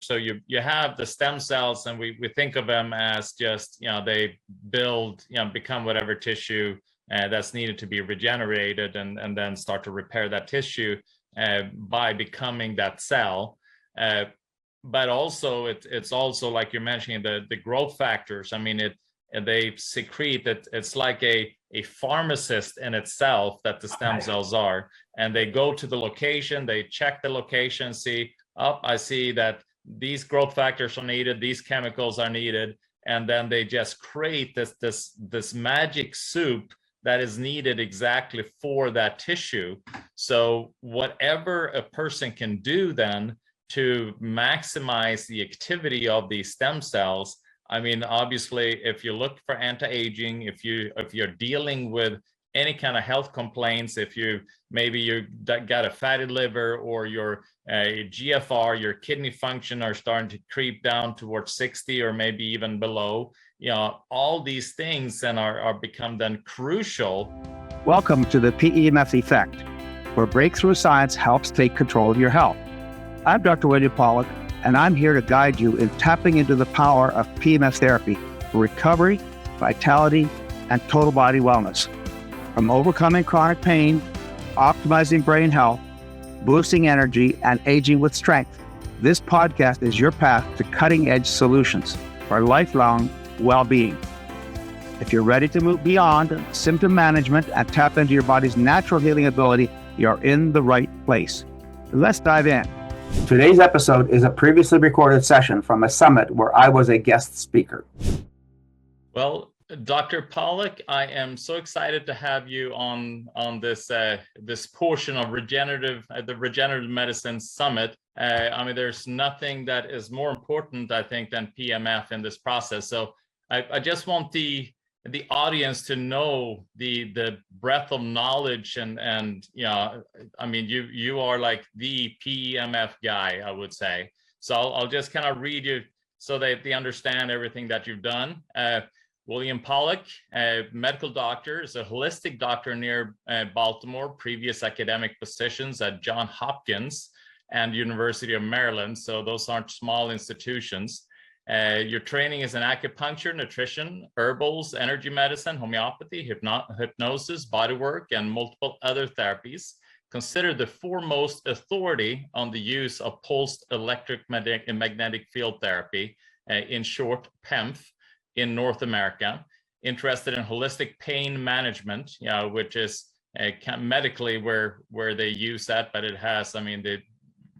So you have the stem cells, and we think of them as just, they build, become whatever tissue that's needed to be regenerated, and then start to repair that tissue by becoming that cell. But also it's also, like you're mentioning, the growth factors. I mean, they secrete that. It's like a pharmacist in itself, that the stem cells are, and they go to the location, they check the location, see, I see that these growth factors are needed, these chemicals are needed, and then they just create this magic soup that is needed exactly for that tissue. So whatever a person can do then to maximize the activity of these stem cells. I mean, obviously, if you look for anti-aging, if you're dealing with any kind of health complaints, if you got a fatty liver, or your GFR, your kidney function are starting to creep down towards 60 or maybe even below, all these things then are become then crucial. Welcome to the PEMF effect, where breakthrough science helps take control of your health. I'm Dr. William Pawluk, and I'm here to guide you in tapping into the power of PEMF therapy for recovery, vitality, and total body wellness. From overcoming chronic pain, optimizing brain health, boosting energy, and aging with strength, this podcast is your path to cutting-edge solutions for lifelong well-being. If you're ready to move beyond symptom management and tap into your body's natural healing ability, you're in the right place. Let's dive in. Today's episode is a previously recorded session from a summit where I was a guest speaker. Well, Dr. Pawluk, I am so excited to have you on this this portion of the Regenerative Medicine Summit. I mean, there's nothing that is more important, I think, than PEMF in this process. So I just want the audience to know the breadth of knowledge, and I mean, you are like the PEMF guy, I would say. So I'll just kind of read you so that they understand everything that you've done. William Pawluk, a medical doctor, is a holistic doctor near Baltimore, previous academic positions at Johns Hopkins and University of Maryland. So those aren't small institutions. Your training is in acupuncture, nutrition, herbals, energy medicine, homeopathy, hypnosis, bodywork, and multiple other therapies. Considered the foremost authority on the use of pulsed electromagnetic field therapy, in short, PEMF, in North America. Interested in holistic pain management, which is medically where they use that, but it has, I mean,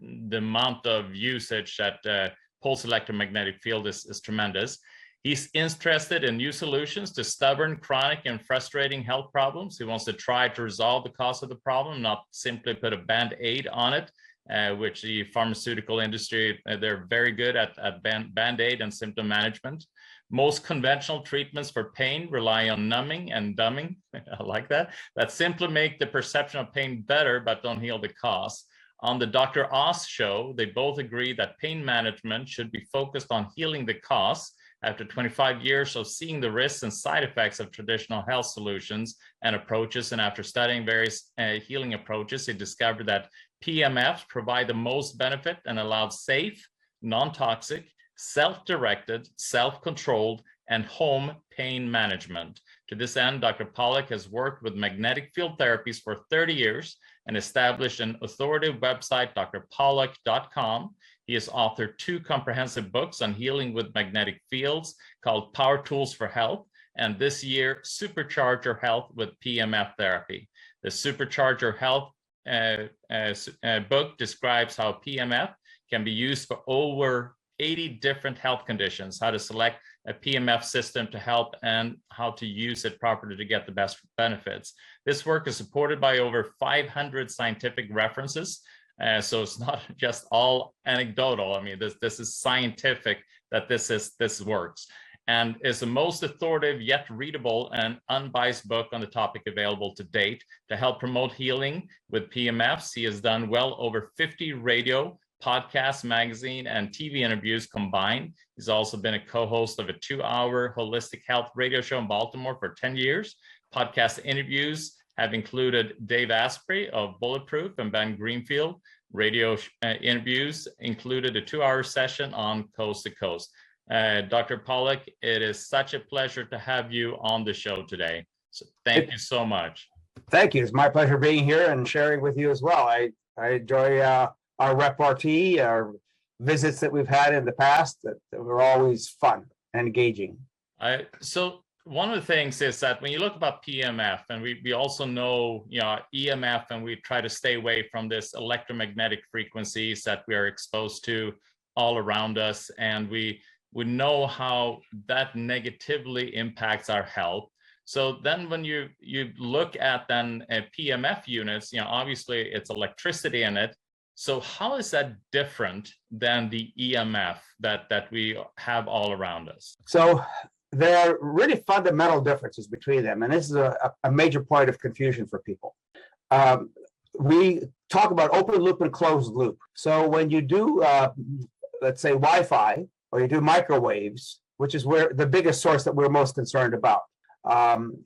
the amount of usage that pulse electromagnetic field is tremendous. He's interested in new solutions to stubborn, chronic, and frustrating health problems. He wants to try to resolve the cause of the problem, not simply put a band-aid on it, which the pharmaceutical industry, they're very good at band-aid and symptom management. Most conventional treatments for pain rely on numbing and dumbing. I like that simply make the perception of pain better, but don't heal the cause. On the Dr. Oz show, they both agree that pain management should be focused on healing the cause. After 25 years of seeing the risks and side effects of traditional health solutions and approaches, and after studying various healing approaches, he discovered that PEMFs provide the most benefit and allowed safe, non-toxic, self-directed, self-controlled, and home pain management. To this end, Dr. Pawluk has worked with magnetic field therapies for 30 years and established an authoritative website, drpawluk.com. He has authored 2 comprehensive books on healing with magnetic fields called Power Tools for Health, and this year, Supercharge Your Health with PEMF Therapy. The Supercharge Your Health book describes how PEMF can be used for over 80 different health conditions, how to select a PEMF system to help, and how to use it properly to get the best benefits. This work is supported by over 500 scientific references. So it's not just all anecdotal. I mean, this is scientific that this works, and is the most authoritative yet readable and unbiased book on the topic available to date. To help promote healing with PEMFs, he has done well over 50 radio, podcast, magazine, and TV interviews combined. He's also been a co-host of a 2-hour holistic health radio show in Baltimore for 10 years. Podcast interviews have included Dave Asprey of Bulletproof and Ben Greenfield, radio interviews, included a 2-hour session on Coast to Coast. Dr. Pawluk, it is such a pleasure to have you on the show today. So thank you so much. Thank you. It's my pleasure being here and sharing with you as well. I enjoy our repartee, our visits that we've had in the past that were always fun and engaging. So one of the things is that when you look about PEMF, and we also know, EMF, and we try to stay away from this electromagnetic frequencies that we are exposed to all around us, and we know how that negatively impacts our health. So then when you look at then PEMF units, obviously it's electricity in it. So how is that different than the EMF that we have all around us? So there are really fundamental differences between them, and this is a major point of confusion for people. We talk about open loop and closed loop. So when you do, let's say, Wi-Fi, or you do microwaves, which is where the biggest source that we're most concerned about,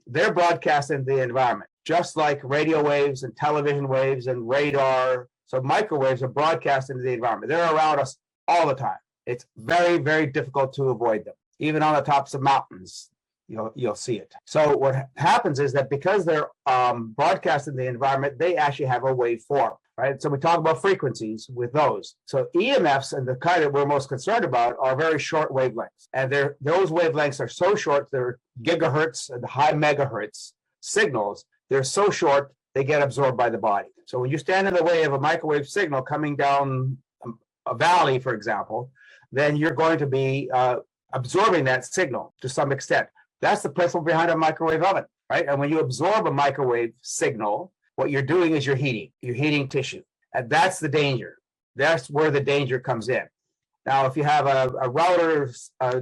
they're broadcast into the environment, just like radio waves and television waves and radar. So microwaves are broadcast into the environment. They're around us all the time. It's very, very difficult to avoid them. Even on the tops of mountains, you'll see it. So what happens is that because they're broadcast in the environment, they actually have a waveform, right? So we talk about frequencies with those. So EMFs, and the kind that we're most concerned about, are very short wavelengths. And those wavelengths are so short, they're gigahertz and high megahertz signals. They're so short, they get absorbed by the body. So when you stand in the way of a microwave signal coming down a valley, for example, then you're going to be absorbing that signal to some extent. That's the principle behind a microwave oven, right? And when you absorb a microwave signal, what you're doing is you're heating tissue. And that's the danger. That's where the danger comes in. Now, if you have a router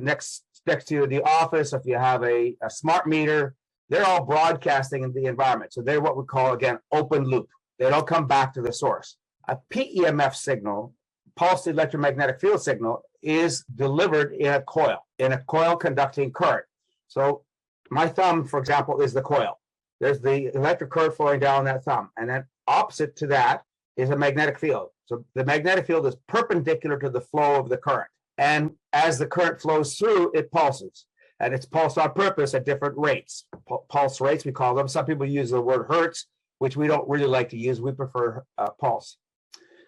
next to the office, if you have a smart meter, they're all broadcasting in the environment. So they're what we call, again, open loop. They don't come back to the source. A PEMF signal, pulsed electromagnetic field signal, is delivered in a coil conducting current. So my thumb, for example, is the coil. There's the electric current flowing down that thumb. And then opposite to that is a magnetic field. So the magnetic field is perpendicular to the flow of the current. And as the current flows through, it pulses. And it's pulsed on purpose at different rates. Pulse rates, we call them. Some people use the word hertz, which we don't really like to use. We prefer pulse.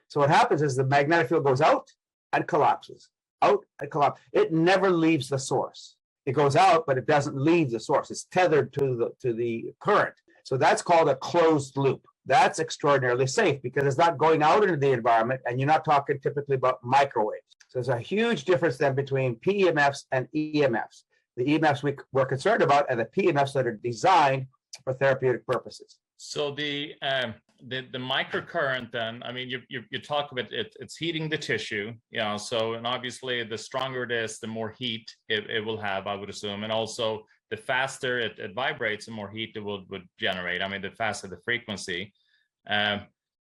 So what happens is the magnetic field goes out and collapses. Out and collapse. It never leaves the source. It goes out, but it doesn't leave the source. It's tethered to the current. So that's called a closed loop. That's extraordinarily safe because it's not going out into the environment, and you're not talking typically about microwaves. So there's a huge difference then between PEMFs and EMFs. The EMFs we're concerned about are the PEMFs that are designed for therapeutic purposes. So the microcurrent, then, I mean, you talk about it's heating the tissue, so, and obviously the stronger it is, the more heat it will have, I would assume, and also the faster it vibrates, the more heat it would generate. I mean, the faster the frequency.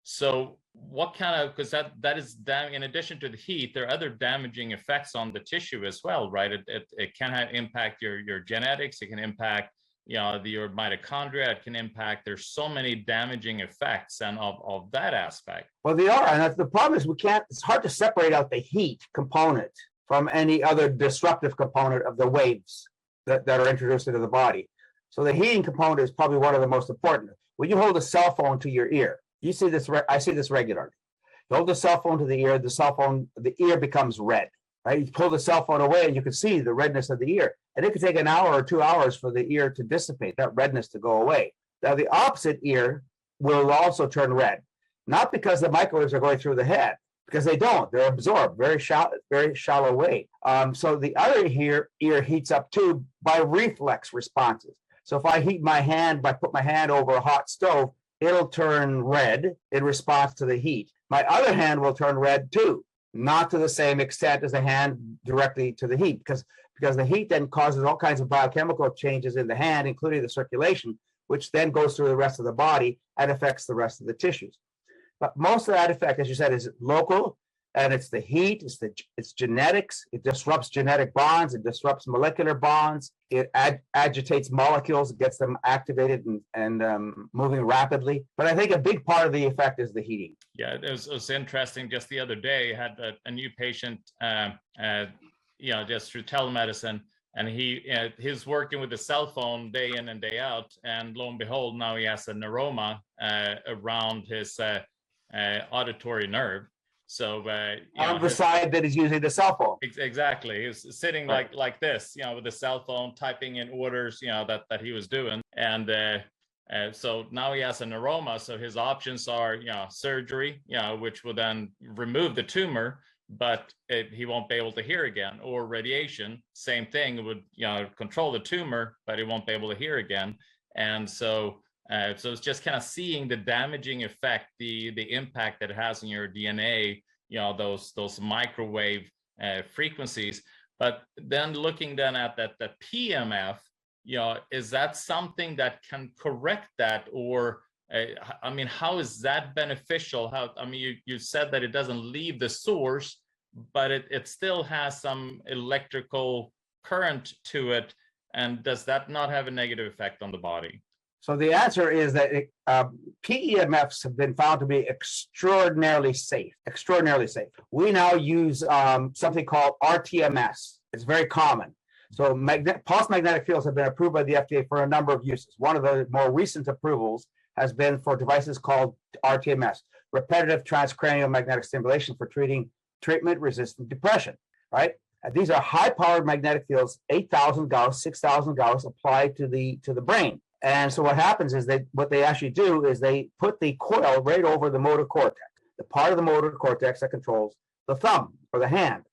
So what kind of, because that is, in addition to the heat, there are other damaging effects on the tissue as well, right? It can impact your genetics, it can impact your mitochondria, it can impact, there's so many damaging effects and of that aspect. Well, they are, and that's the problem is it's hard to separate out the heat component from any other disruptive component of the waves that are introduced into the body. So the heating component is probably one of the most important. When you hold a cell phone to your ear, you see this, I see this regularly. You hold the cell phone to the ear, the ear becomes red, right? You pull the cell phone away and you can see the redness of the ear. And it could take an hour or 2 hours for the ear to dissipate, that redness to go away. Now, the opposite ear will also turn red, not because the microwaves are going through the head, because they don't. They're absorbed very shallow way. So the other ear heats up too by reflex responses. So if I heat my hand, put my hand over a hot stove, it'll turn red in response to the heat. My other hand will turn red too, not to the same extent as the hand directly to the heat, because the heat then causes all kinds of biochemical changes in the hand, including the circulation, which then goes through the rest of the body and affects the rest of the tissues. But most of that effect, as you said, is local And it's the heat, it's genetics, it disrupts genetic bonds, it disrupts molecular bonds, it agitates molecules, it gets them activated and moving rapidly. But I think a big part of the effect is the heating. Yeah, it was interesting. Just the other day, I had a new patient, just through telemedicine, and he's working with a cell phone day in and day out, and lo and behold, now he has a neuroma around his auditory nerve. So on the side that is using the cell phone. Exactly. He's sitting right. like this, with the cell phone, typing in orders, that he was doing. And so now he has a neuroma. So his options are, surgery, which will then remove the tumor, but he won't be able to hear again, or radiation. Same thing, would control the tumor, but he won't be able to hear again. And so it's just kind of seeing the damaging effect, the impact that it has on your DNA, those microwave frequencies. But then looking then at that PEMF, is that something that can correct that, or how is that beneficial? You said that it doesn't leave the source, but it still has some electrical current to it, and does that not have a negative effect on the body? So the answer is that PEMFs have been found to be extraordinarily safe. We now use something called RTMS. It's very common. So pulse magnetic fields have been approved by the FDA for a number of uses. One of the more recent approvals has been for devices called RTMS, repetitive transcranial magnetic stimulation, for treatment-resistant depression, right? These are high-powered magnetic fields, 8,000 Gauss, 6,000 Gauss, applied to the brain. And so what happens is what they actually do is they put the coil right over the motor cortex, the part of the motor cortex that controls the thumb or the hand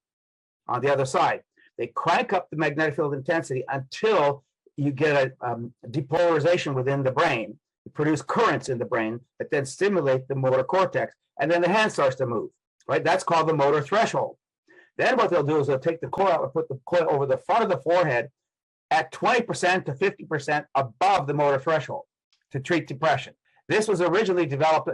on the other side. They crank up the magnetic field intensity until you get a depolarization within the brain, you produce currents in the brain that then stimulate the motor cortex, and then the hand starts to move, right? That's called the motor threshold. Then what they'll do is they'll take the coil and put the coil over the front of the forehead at 20% to 50% above the motor threshold to treat depression. This was originally developed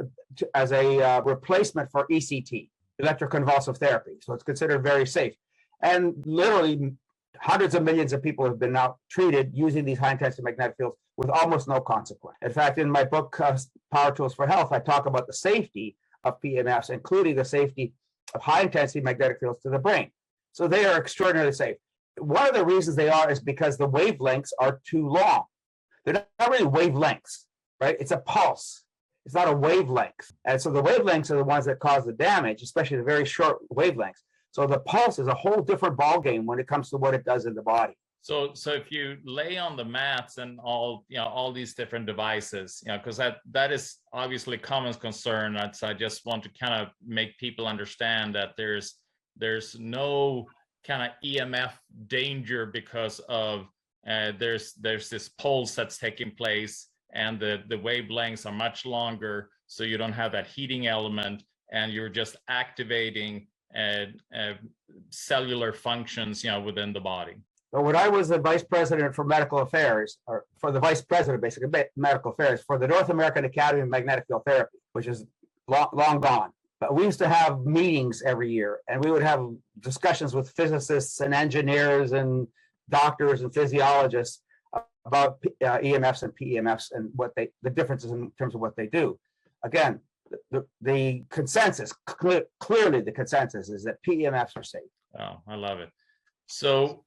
as a replacement for ECT, electroconvulsive therapy. So it's considered very safe. And literally hundreds of millions of people have been now treated using these high-intensity magnetic fields with almost no consequence. In fact, in my book, Power Tools for Health, I talk about the safety of PEMFs, including the safety of high-intensity magnetic fields to the brain. So they are extraordinarily safe. One of the reasons they are is because the wavelengths are too long. They're not really wavelengths, right? It's a pulse. It's not a wavelength. And so the wavelengths are the ones that cause the damage, especially the very short wavelengths. So the pulse is a whole different ballgame when it comes to what it does in the body. So if you lay on the mats and all these different devices, because that is obviously common concern. So I just want to kind of make people understand that there's no kind of EMF danger because of there's this pulse that's taking place, and the wavelengths are much longer, so you don't have that heating element, and you're just activating cellular functions within the body. But when I was the vice president for medical affairs, or for the vice president basically medical affairs for the North American Academy of Magnetic Field Therapy, which is long gone. But we used to have meetings every year, and we would have discussions with physicists and engineers and doctors and physiologists about EMFs and PEMFs and the differences in terms of what they do. Again, the consensus, clearly the consensus is that PEMFs are safe. Oh, I love it. So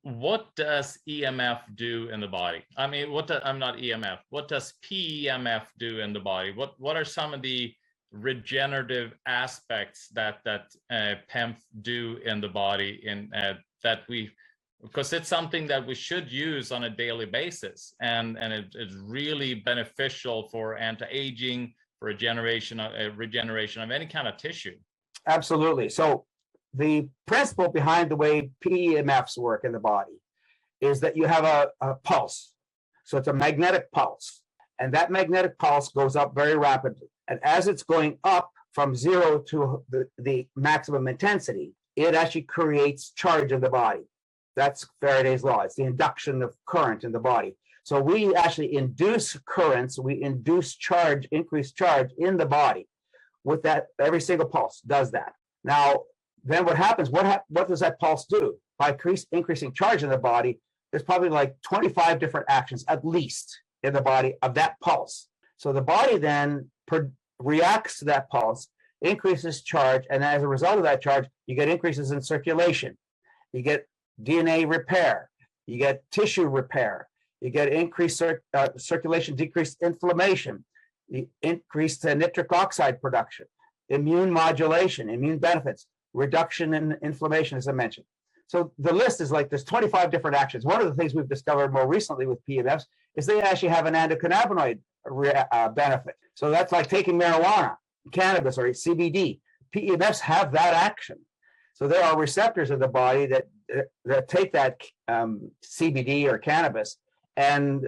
what does EMF do in the body? I'm not EMF. What does PEMF do in the body? What are some of the regenerative aspects that PEMF do in the body, because it's something that we should use on a daily basis, and it's really beneficial for anti-aging, for regeneration of any kind of tissue. Absolutely. So the principle behind the way PEMFs work in the body is that you have a pulse. So it's a magnetic pulse, and that magnetic pulse goes up very rapidly. And as it's going up from 0 to the maximum intensity, it actually creates charge in the body. That's Faraday's law. It's the induction of current in the body. So we actually induce currents, we induce charge, increased charge in the body with that. Every single pulse does that. Now, then what happens? What does that pulse do? By increasing charge in the body, there's probably like 25 different actions at least in the body of that pulse. So the body then reacts to that pulse, increases charge, and as a result of that charge, you get increases in circulation. You get DNA repair. You get tissue repair. You get increased circulation, decreased inflammation, increased nitric oxide production, immune modulation, immune benefits, reduction in inflammation, as I mentioned. So the list is like there's 25 different actions. One of the things we've discovered more recently with PEMFs is they actually have an endocannabinoid benefit. So that's like taking marijuana, cannabis, or CBD. PEMFs have that action. So there are receptors in the body that take that CBD or cannabis and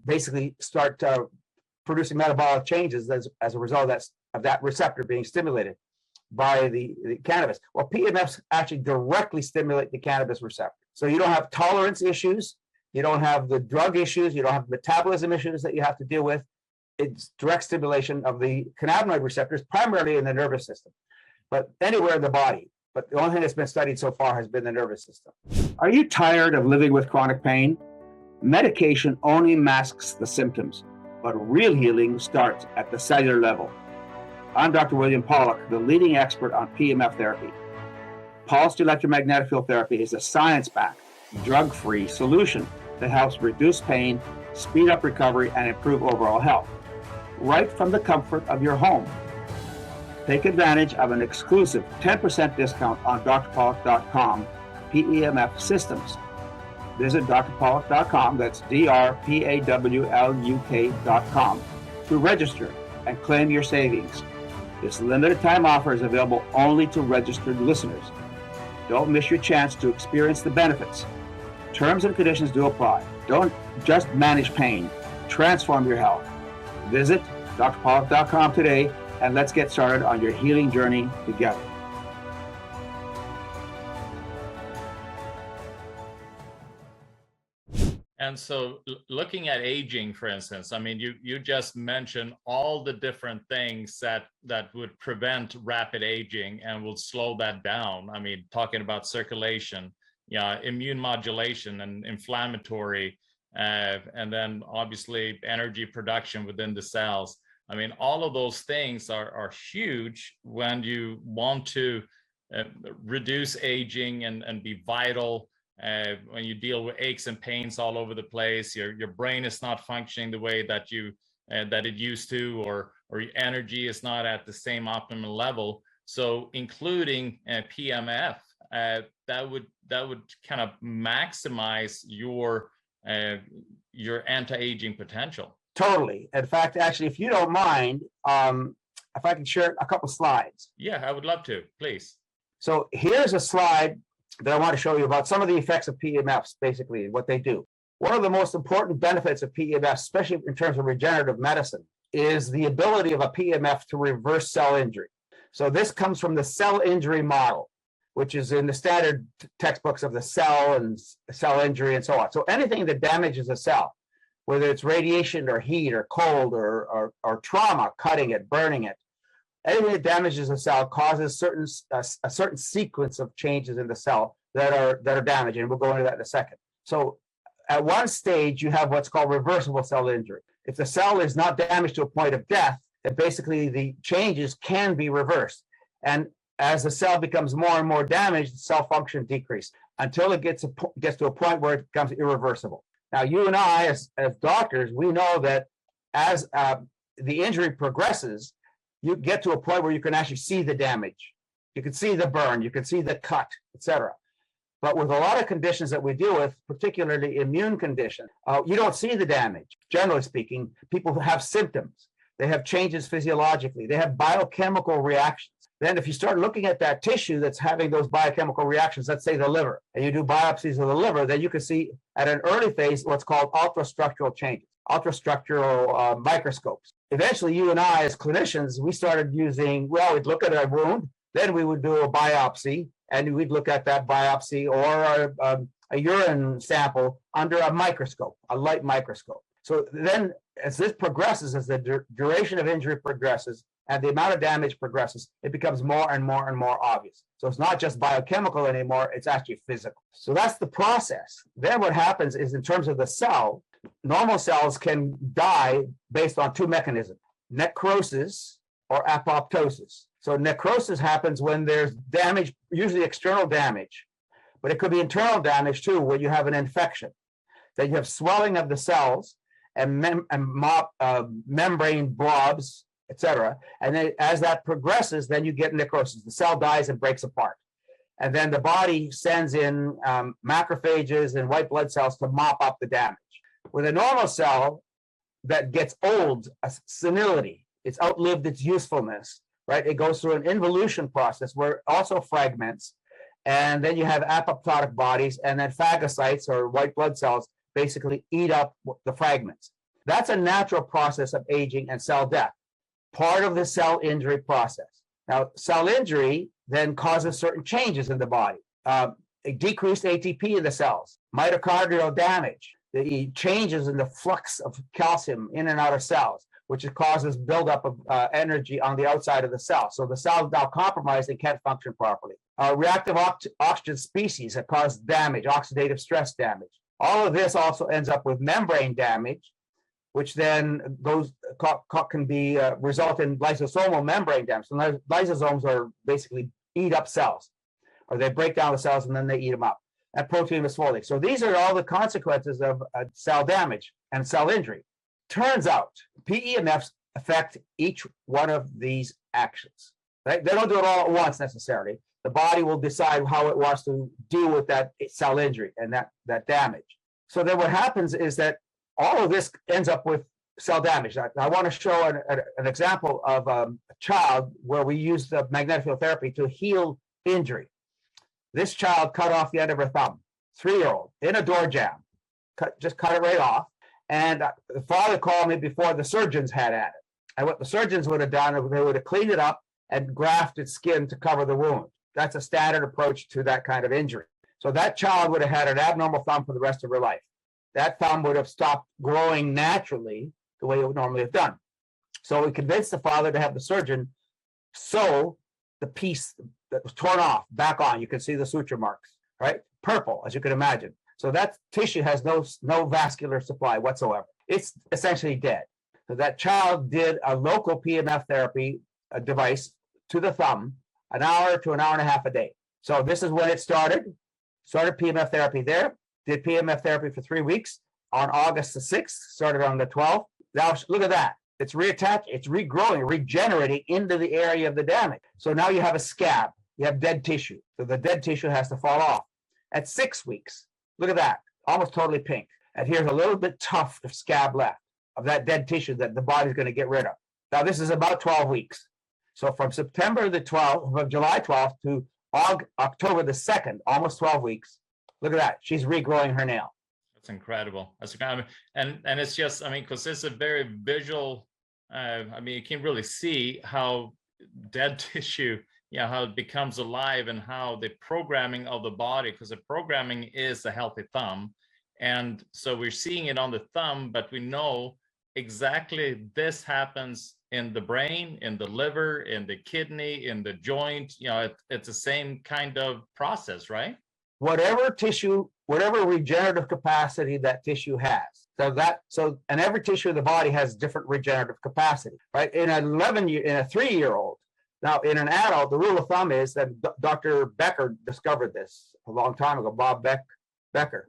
basically start producing metabolic changes as a result of that receptor being stimulated by the cannabis. Well, PEMFs actually directly stimulate the cannabis receptor. So you don't have tolerance issues, you don't have the drug issues, you don't have metabolism issues that you have to deal with. It's direct stimulation of the cannabinoid receptors, primarily in the nervous system, but anywhere in the body. But the only thing that's been studied so far has been the nervous system. Are you tired of living with chronic pain? Medication only masks the symptoms, but real healing starts at the cellular level. I'm Dr. William Pawluk, the leading expert on PEMF therapy. Pulsed electromagnetic field therapy is a science-backed, drug-free solution that helps reduce pain, speed up recovery, and improve overall health, right from the comfort of your home. Take advantage of an exclusive 10% discount on drpawluk.com PEMF systems. Visit drpawluk.com, that's drpawluk.com, to register and claim your savings. This limited time offer is available only to registered listeners. Don't miss your chance to experience the benefits. Terms and conditions do apply. Don't just manage pain, transform your health. Visit drpawluk.com today and let's get started on your healing journey together. And so looking at aging, for instance, I mean, you just mentioned all the different things that would prevent rapid aging and will slow that down. I mean, talking about circulation, immune modulation and inflammatory, and then obviously energy production within the cells. I mean, all of those things are huge when you want to reduce aging and be vital. When you deal with aches and pains all over the place, your brain is not functioning the way that it used to, or your energy is not at the same optimal level. So including PEMF, that would kind of maximize your anti-aging potential. Totally. In fact, actually, if you don't mind, if I can share a couple slides. Yeah, I would love to, please. So here's a slide that I want to show you about some of the effects of PEMFs, basically, what they do. One of the most important benefits of PEMFs, especially in terms of regenerative medicine, is the ability of a PEMF to reverse cell injury. So this comes from the cell injury model, which is in the standard textbooks of the cell and cell injury and so on. So anything that damages a cell, whether it's radiation or heat or cold or trauma, cutting it, burning it, anything that damages a cell causes a certain sequence of changes in the cell that are damaged, and we'll go into that in a second. So at one stage, you have what's called reversible cell injury. If the cell is not damaged to a point of death, then basically the changes can be reversed. And as the cell becomes more and more damaged, cell function decreases until it gets to a point where it becomes irreversible. Now, you and I, as doctors, we know that as the injury progresses, you get to a point where you can actually see the damage. You can see the burn, you can see the cut, etc. But with a lot of conditions that we deal with, particularly immune conditions, you don't see the damage. Generally speaking, people who have symptoms, they have changes physiologically, they have biochemical reactions. Then if you start looking at that tissue that's having those biochemical reactions, let's say the liver, and you do biopsies of the liver, then you can see at an early phase what's called ultrastructural changes, ultrastructural microscopes. Eventually, you and I, as clinicians, we started using, we'd look at a wound, then we would do a biopsy, and we'd look at that biopsy or a urine sample under a microscope, a light microscope. So then, as this progresses, as the duration of injury progresses, and the amount of damage progresses, it becomes more and more and more obvious. So it's not just biochemical anymore, it's actually physical. So that's the process. Then what happens is, in terms of the cell, normal cells can die based on two mechanisms: necrosis or apoptosis. So necrosis happens when there's damage, usually external damage, but it could be internal damage too, where you have an infection. Then you have swelling of the cells and membrane blobs, etc. And then as that progresses, then you get necrosis. The cell dies and breaks apart. And then the body sends in macrophages and white blood cells to mop up the damage. With a normal cell that gets old, a senility, it's outlived its usefulness, right? It goes through an involution process where it also fragments. And then you have apoptotic bodies, and then phagocytes or white blood cells basically eat up the fragments. That's a natural process of aging and cell death, part of the cell injury process. Now, cell injury then causes certain changes in the body. A decreased ATP in the cells, mitochondrial damage, the changes in the flux of calcium in and out of cells, which causes buildup of energy on the outside of the cell. So the cell is now compromised and can't function properly. Reactive oxygen species that cause damage, oxidative stress damage. All of this also ends up with membrane damage, which then can be result in lysosomal membrane damage. So lysosomes are basically eat up cells, or they break down the cells and then they eat them up. And protein misfolding. So these are all the consequences of cell damage and cell injury. Turns out PEMFs affect each one of these actions. Right? They don't do it all at once necessarily. The body will decide how it wants to deal with that cell injury and that damage. So then what happens is that all of this ends up with cell damage. I want to show an example of a child where we used the magnetic field therapy to heal injury. This child cut off the end of her thumb, 3-year-old, in a door jam. Just cut it right off. And the father called me before the surgeons had at it. And what the surgeons would have done is they would have cleaned it up and grafted skin to cover the wound. That's a standard approach to that kind of injury. So that child would have had an abnormal thumb for the rest of her life. That thumb would have stopped growing naturally the way it would normally have done. So we convinced the father to have the surgeon sew the piece that was torn off back on. You can see the suture marks, right? Purple, as you can imagine. So that tissue has no vascular supply whatsoever. It's essentially dead. So that child did a local PEMF therapy device to the thumb, an hour to an hour and a half a day. So this is when it started. Started PEMF therapy there. Did PEMF therapy for 3 weeks. On August the 6th, started on the 12th. Now look at that. It's reattached, it's regrowing, regenerating into the area of the damage. So now you have a scab. You have dead tissue. So the dead tissue has to fall off. At 6 weeks, look at that, almost totally pink. And here's a little bit tough of scab left of that dead tissue that the body's going to get rid of. Now this is about 12 weeks. So from September the 12th, from July 12th to October the 2nd, almost 12 weeks. Look at that. She's regrowing her nail. That's incredible. That's kind of, and it's just, I mean, because it's a very visual. I mean, you can really see how dead tissue, how it becomes alive, and how the programming of the body, because the programming is a healthy thumb. And so we're seeing it on the thumb, but we know exactly this happens in the brain, in the liver, in the kidney, in the joint. It's the same kind of process, right? Whatever tissue, whatever regenerative capacity that tissue has. And every tissue of the body has different regenerative capacity, right? In a 3-year-old, now in an adult, the rule of thumb is that Dr. Becker discovered this a long time ago, Bob Becker,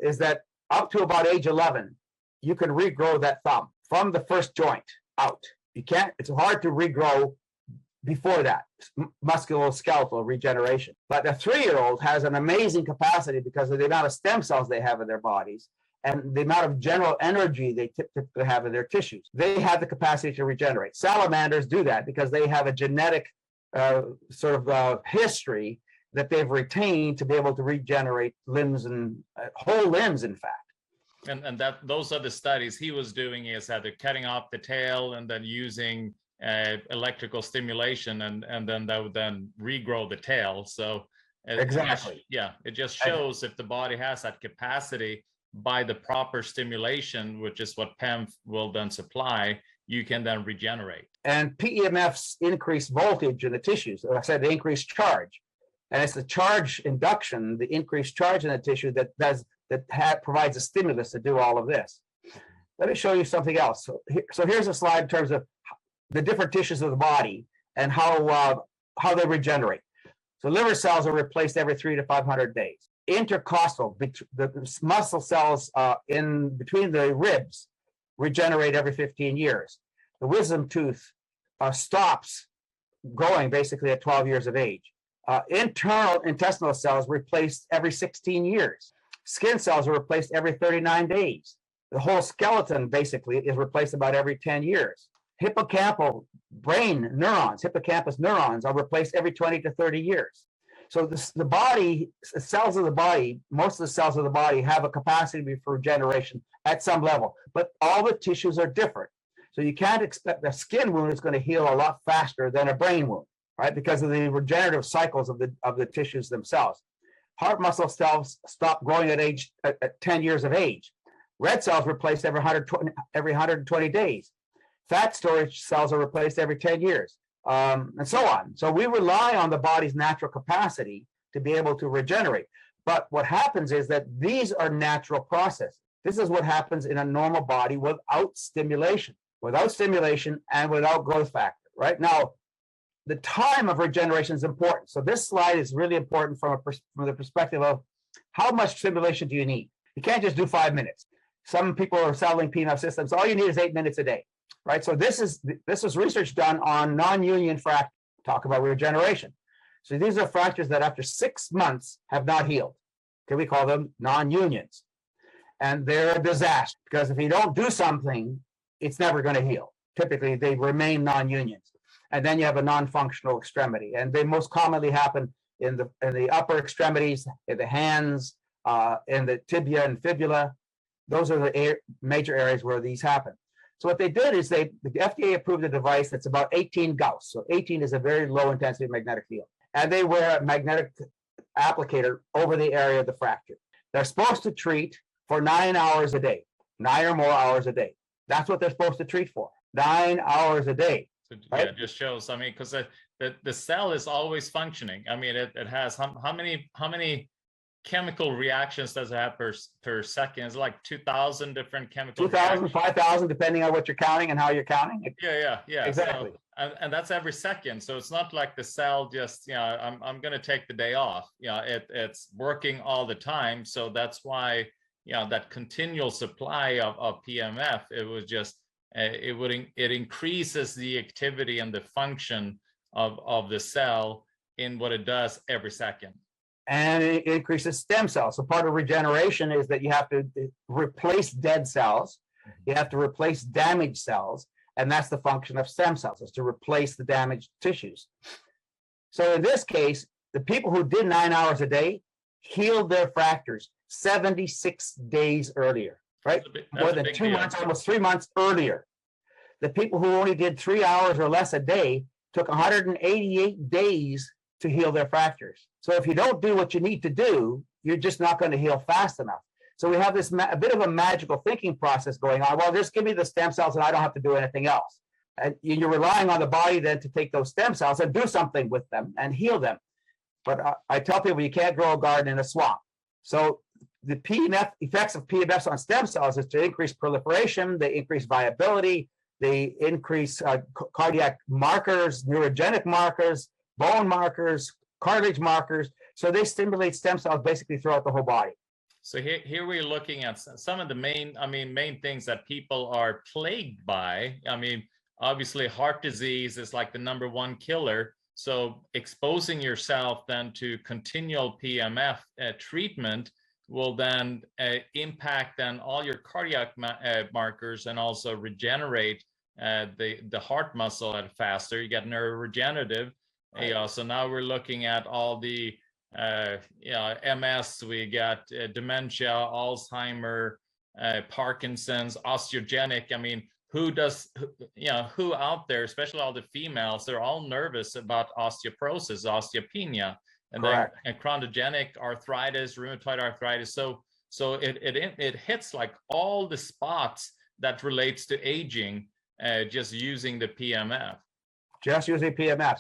is that up to about age 11, you can regrow that thumb from the first joint out. You can't, it's hard to regrow before that, musculoskeletal regeneration. But a 3-year-old has an amazing capacity because of the amount of stem cells they have in their bodies and the amount of general energy they typically have in their tissues. They have the capacity to regenerate. Salamanders do that because they have a genetic history that they've retained to be able to regenerate limbs and whole limbs, in fact. And those are the studies he was doing, is either cutting off the tail and then using electrical stimulation, and then that would then regrow the tail. So exactly, it just shows if the body has that capacity by the proper stimulation, which is what PEMF will then supply, you can then regenerate. And PEMFs increase voltage in the tissues. Like I said, they increase charge. And it's the charge induction, the increased charge in the tissue that provides a stimulus to do all of this. Let me show you something else. So here's a slide in terms of the different tissues of the body and how they regenerate. So liver cells are replaced every 300 to 500 days. Intercostal, the muscle cells in between the ribs regenerate every 15 years. The wisdom tooth stops growing basically at 12 years of age. Internal intestinal cells replaced every 16 years. Skin cells are replaced every 39 days. The whole skeleton basically is replaced about every 10 years. Hippocampal brain neurons, hippocampus neurons are replaced every 20 to 30 years. So the body, the cells of the body, most of the cells of the body have a capacity for regeneration at some level, but all the tissues are different. So you can't expect a skin wound is going to heal a lot faster than a brain wound, right? Because of the regenerative cycles of the tissues themselves. Heart muscle cells stop growing at 10 years of age. Red cells replaced every 120 days. Fat storage cells are replaced every 10 years, and so on. So we rely on the body's natural capacity to be able to regenerate. But what happens is that these are natural processes. This is what happens in a normal body without stimulation and without growth factor, right? Now, the time of regeneration is important. So this slide is really important from the perspective of how much stimulation do you need? You can't just do 5 minutes. Some people are selling PEMF systems. All you need is 8 minutes a day, right? So this is research done on non-union fractures. Talk about regeneration. So these are fractures that after 6 months have not healed. Okay, we call them non-unions. And they're a disaster because if you don't do something, it's never going to heal. Typically, they remain non-unions. And then you have a non-functional extremity. And they most commonly happen in the upper extremities, in the hands, in the tibia and fibula. Those are the major areas where these happen. So what they did is the FDA approved a device that's about 18 Gauss. So 18 is a very low intensity magnetic field. And they wear a magnetic applicator over the area of the fracture. They're supposed to treat for 9 hours a day, 9 or more hours a day. That's what they're supposed to treat for, 9 hours a day. So, right? Yeah, it just shows, I mean, because the cell is always functioning. I mean, it has how many chemical reactions does it have per second? It's like 2,000 different chemical 2,000, 5,000, depending on what you're counting and how you're counting. Yeah. Exactly. So, and that's every second. So it's not like the cell just, I'm going to take the day off. It's working all the time. So that's why, that continual supply of PEMF, it was just, it increases the activity and the function of the cell in what it does every second. And it increases stem cells. So part of regeneration is that you have to replace dead cells. You have to replace damaged cells. And that's the function of stem cells, is to replace the damaged tissues. So in this case, the people who did 9 hours a day healed their fractures 76 days earlier, right? More than 2 months, almost 3 months earlier. The people who only did 3 hours or less a day took 188 days to heal their fractures. So if you don't do what you need to do, you're just not going to heal fast enough. So we have this a bit of a magical thinking process going on. Well, just give me the stem cells and I don't have to do anything else. And you're relying on the body then to take those stem cells and do something with them and heal them. But I tell people you can't grow a garden in a swamp. So the PEMF effects of PEMFs on stem cells is to increase proliferation, they increase viability, they increase cardiac markers, neurogenic markers, bone markers, cartilage markers. So they stimulate stem cells basically throughout the whole body. So here we're looking at some of the main things that people are plagued by. I mean, obviously heart disease is like the #1 killer. So exposing yourself then to continual PEMF treatment will then impact then all your cardiac markers and also regenerate the heart muscle at faster. You get neuroregenerative. Right. So now we're looking at all the MS, we got dementia, Alzheimer, Parkinson's, osteogenic. I mean, who out there, especially all the females, they're all nervous about osteoporosis, osteopenia, and then chronogenic arthritis, rheumatoid arthritis. So it hits like all the spots that relates to aging. just using the PMF. Just using PMFs.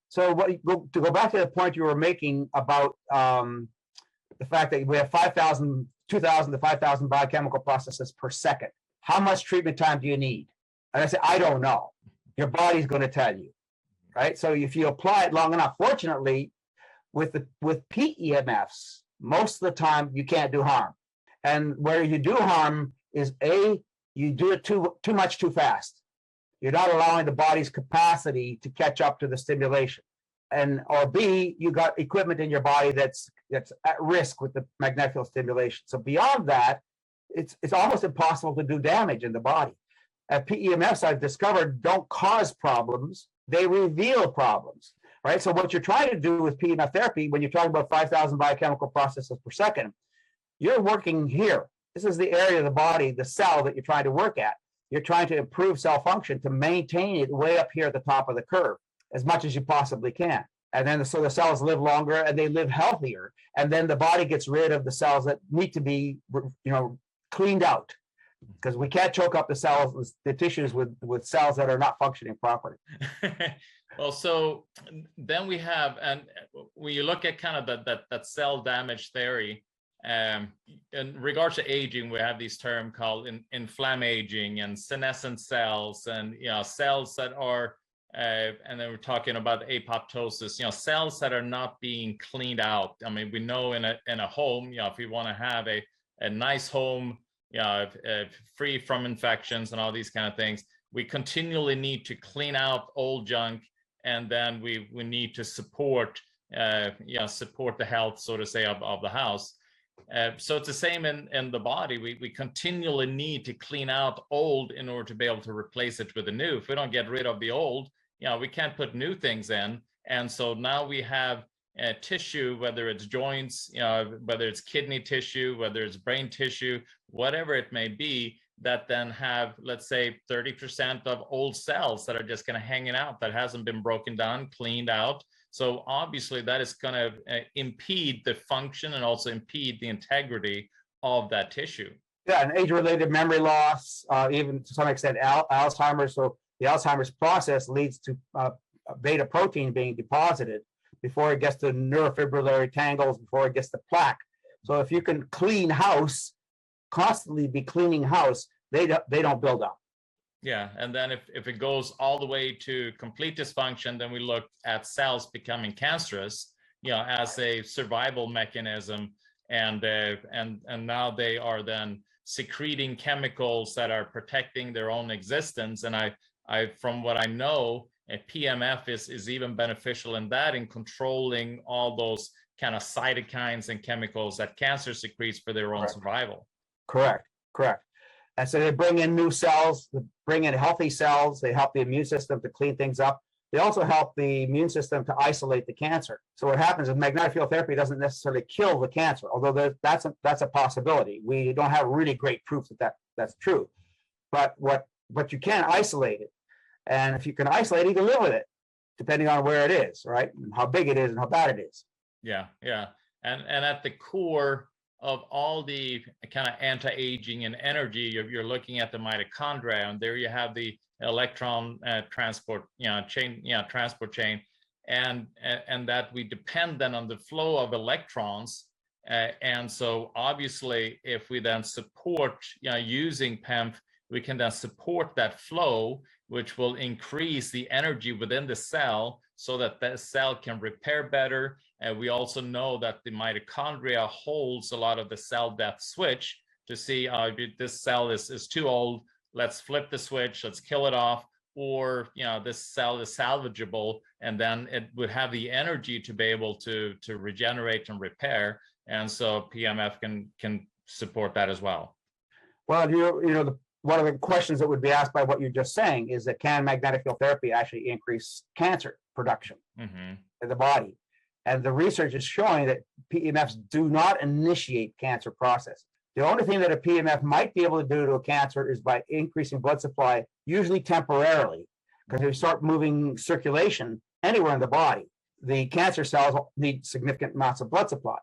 So to go back to the point you were making about the fact that we have 2,000 to 5,000 biochemical processes per second. How much treatment time do you need? And I say, I don't know. Your body's going to tell you, right? So if you apply it long enough, fortunately, with PEMFs, most of the time you can't do harm. And where you do harm is you do it too much too fast. You're not allowing the body's capacity to catch up to the stimulation. Or B, you got equipment in your body that's at risk with the magnetic field stimulation. So beyond that, it's almost impossible to do damage in the body. PEMFs, I've discovered, don't cause problems, they reveal problems, right? So what you're trying to do with PEMF therapy, when you're talking about 5,000 biochemical processes per second, you're working here. This is the area of the body, the cell that you're trying to work at. You're trying to improve cell function to maintain it way up here at the top of the curve as much as you possibly can. And then so the cells live longer and they live healthier. And then the body gets rid of the cells that need to be, cleaned out, because we can't choke up the cells, the tissues with cells that are not functioning properly. Well, so then we have, and when you look at kind of that cell damage theory, in regards to aging, we have these terms called inflammaging and senescent cells, and cells that are, and then we're talking about apoptosis. Cells that are not being cleaned out. I mean, we know in a home, if we want to have a nice home, free from infections and all these kind of things, we continually need to clean out old junk, and then we need to support the health, so to say, of the house. So it's the same in the body. We continually need to clean out old in order to be able to replace it with the new. If we don't get rid of the old, we can't put new things in. And so now we have tissue, whether it's joints, whether it's kidney tissue, whether it's brain tissue, whatever it may be, that then have, let's say, 30% of old cells that are just kind of hanging out, that hasn't been broken down, cleaned out. So obviously that is going to impede the function and also impede the integrity of that tissue. Yeah, and age-related memory loss, even to some extent Alzheimer's. So the Alzheimer's process leads to beta protein being deposited before it gets to neurofibrillary tangles, before it gets to plaque. So if you can clean house, constantly be cleaning house, they don't build up. Yeah, and then if it goes all the way to complete dysfunction, then we look at cells becoming cancerous, as a survival mechanism, and now they are then secreting chemicals that are protecting their own existence. And I from what I know, a PMF is even beneficial in that, in controlling all those kind of cytokines and chemicals that cancer secretes for their own survival. Correct. And so they bring in new cells, they bring in healthy cells, they help the immune system to clean things up. They also help the immune system to isolate the cancer. So what happens is magnetic field therapy doesn't necessarily kill the cancer, although that's a possibility. We don't have really great proof that that's true. But you can isolate it. And if you can isolate it, you can live with it, depending on where it is, right? And how big it is and how bad it is. Yeah. And at the core of all the kind of anti-aging and energy, you're looking at the mitochondria, and there you have the electron transport chain, and that we depend then on the flow of electrons, and so obviously if we then support using PEMF, we can then support that flow, which will increase the energy within the cell so that the cell can repair better. And we also know that the mitochondria holds a lot of the cell death switch to see if this cell is too old, let's flip the switch, let's kill it off, or this cell is salvageable, and then it would have the energy to be able to regenerate and repair. And so PMF can support that as well. Well, one of the questions that would be asked by what you're just saying is that can magnetic field therapy actually increase cancer production in the body? And the research is showing that PEMFs do not initiate cancer process. The only thing that a PEMF might be able to do to a cancer is by increasing blood supply, usually temporarily, because if you start moving circulation anywhere in the body, the cancer cells need significant amounts of blood supply.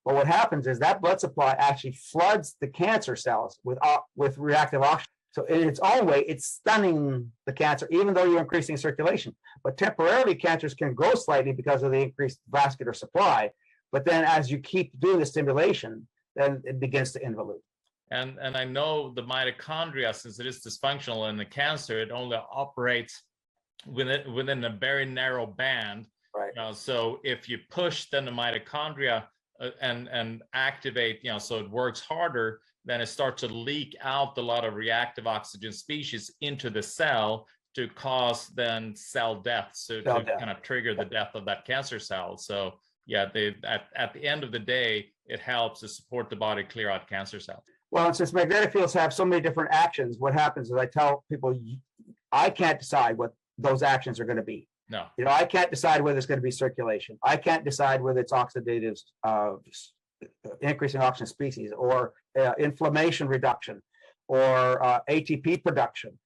But what happens is that blood supply actually floods the cancer cells with reactive oxygen. So in its own way, it's stunning the cancer, even though you're increasing circulation. But temporarily, cancers can grow slightly because of the increased vascular supply. But then as you keep doing the stimulation, then it begins to involute. And I know the mitochondria, since it is dysfunctional in the cancer, it only operates within a very narrow band. Right. So if you push then the mitochondria and activate, so it works harder, then it starts to leak out a lot of reactive oxygen species into the cell to cause then cell death. So to kind of trigger the death of that cancer cell. So yeah, at the end of the day, it helps to support the body clear out cancer cells. Well, and since magnetic fields have so many different actions, what happens is I tell people, I can't decide what those actions are going to be. No. I can't decide whether it's going to be circulation. I can't decide whether it's oxidative, increasing oxygen species, or inflammation reduction, or ATP production.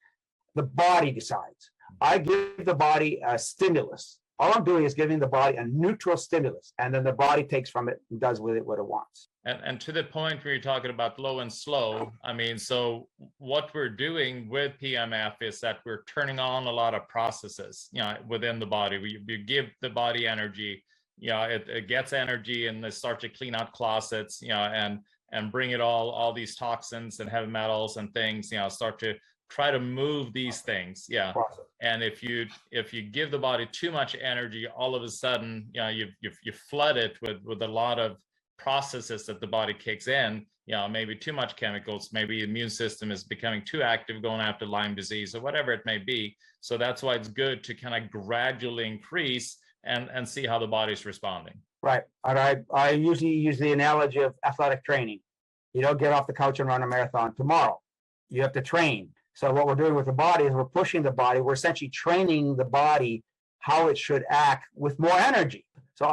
The body decides. I give the body a stimulus. All I'm doing is giving the body a neutral stimulus, and then the body takes from it and does with it what it wants. And to the point where you're talking about low and slow, so what we're doing with PEMF is that we're turning on a lot of processes, within the body. We give the body energy, it gets energy and it starts to clean out closets, and bring it all these toxins and heavy metals and things, start to try to move these things. Yeah. And if you give the body too much energy, all of a sudden, you flood it with a lot of processes that the body kicks in, maybe too much chemicals, maybe the immune system is becoming too active, going after Lyme disease or whatever it may be. So that's why it's good to kind of gradually increase and see how the body's responding. Right. I usually use the analogy of athletic training. You don't get off the couch and run a marathon tomorrow. You have to train. So what we're doing with the body is we're pushing the body. We're essentially training the body how it should act with more energy. So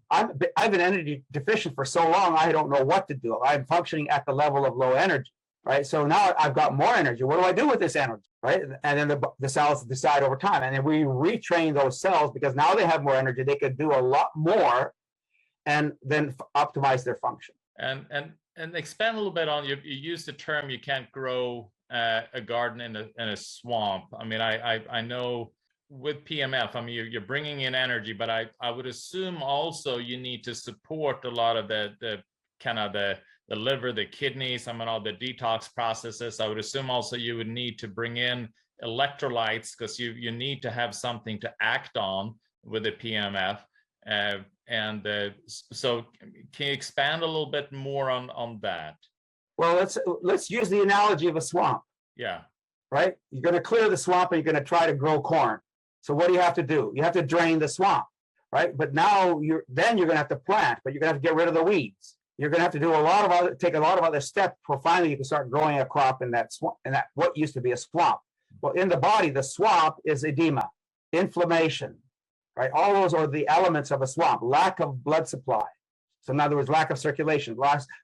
I've been energy deficient for so long, I don't know what to do. I'm functioning at the level of low energy, right? So now I've got more energy. What do I do with this energy, right? And then the cells decide over time. And then we retrain those cells because now they have more energy. They can do a lot more and then optimize their function. And expand a little bit on, you used the term you can't grow a garden in a swamp. I know with PEMF, you're bringing in energy, but I would assume also you need to support a lot of the liver, the kidneys, all the detox processes. I would assume also you would need to bring in electrolytes because you need to have something to act on with the PEMF. So can you expand a little bit more on that? Well, let's use the analogy of a swamp. Yeah. Right? You're going to clear the swamp and you're going to try to grow corn. So what do you have to do? You have to drain the swamp, right? But now you're going to have to plant, but you're going to have to get rid of the weeds. You're going to have to do take a lot of other steps before finally you can start growing a crop in that swamp, in that what used to be a swamp. Well, in the body, the swamp is edema, inflammation, right? All those are the elements of a swamp. Lack of blood supply. So in other words, lack of circulation,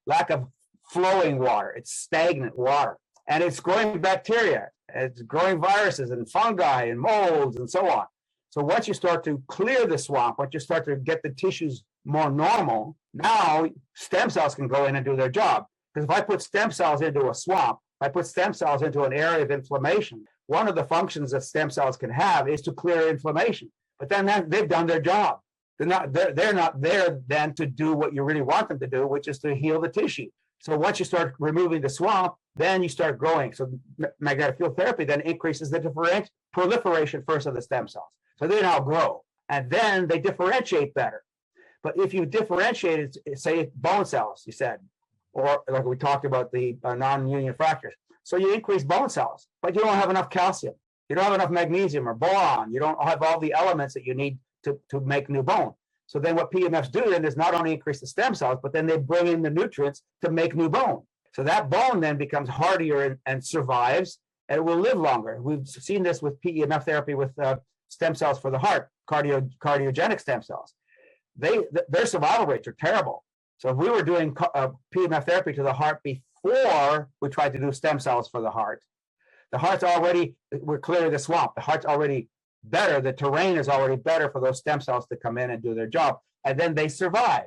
lack of flowing water. It's stagnant water. And it's growing bacteria, it's growing viruses and fungi and molds and so on. So once you start to clear the swamp, once you start to get the tissues more normal, now stem cells can go in and do their job. Because if I put stem cells into a swamp, if I put stem cells into an area of inflammation, one of the functions that stem cells can have is to clear inflammation. But then they've done their job. They're not there then to do what you really want them to do, which is to heal the tissue. So once you start removing the swamp, then you start growing. So magnetic field therapy then increases the proliferation first of the stem cells. So they now grow, and then they differentiate better. But if you differentiate, say bone cells, you said, or like we talked about the non-union fractures. So you increase bone cells, but you don't have enough calcium. You don't have enough magnesium or boron. You don't have all the elements that you need to make new bone. So then what PEMFs do then is not only increase the stem cells, but then they bring in the nutrients to make new bone. So that bone then becomes hardier and survives, and it will live longer. We've seen this with PEMF therapy with stem cells for the heart, cardiogenic stem cells. Their survival rates are terrible. So if we were doing PEMF therapy to the heart before we tried to do stem cells for the heart's already, we're clearing the swamp. The heart's already better. The terrain is already better for those stem cells to come in and do their job. And then they survive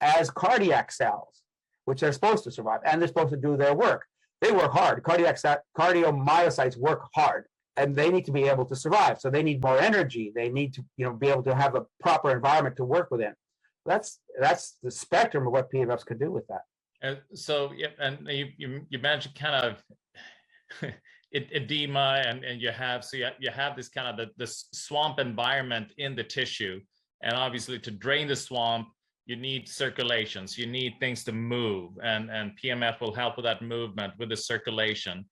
as cardiac cells, which they're supposed to survive, and they're supposed to do their work. They work hard. Cardiomyocytes work hard, and they need to be able to survive. So they need more energy. They need to, be able to have a proper environment to work within. That's the spectrum of what PEMFs could do with that. So yeah, and you mentioned kind of edema, and you have this kind of this swamp environment in the tissue, and obviously to drain the swamp, you need circulations, you need things to move, and PEMF will help with that movement, with the circulation.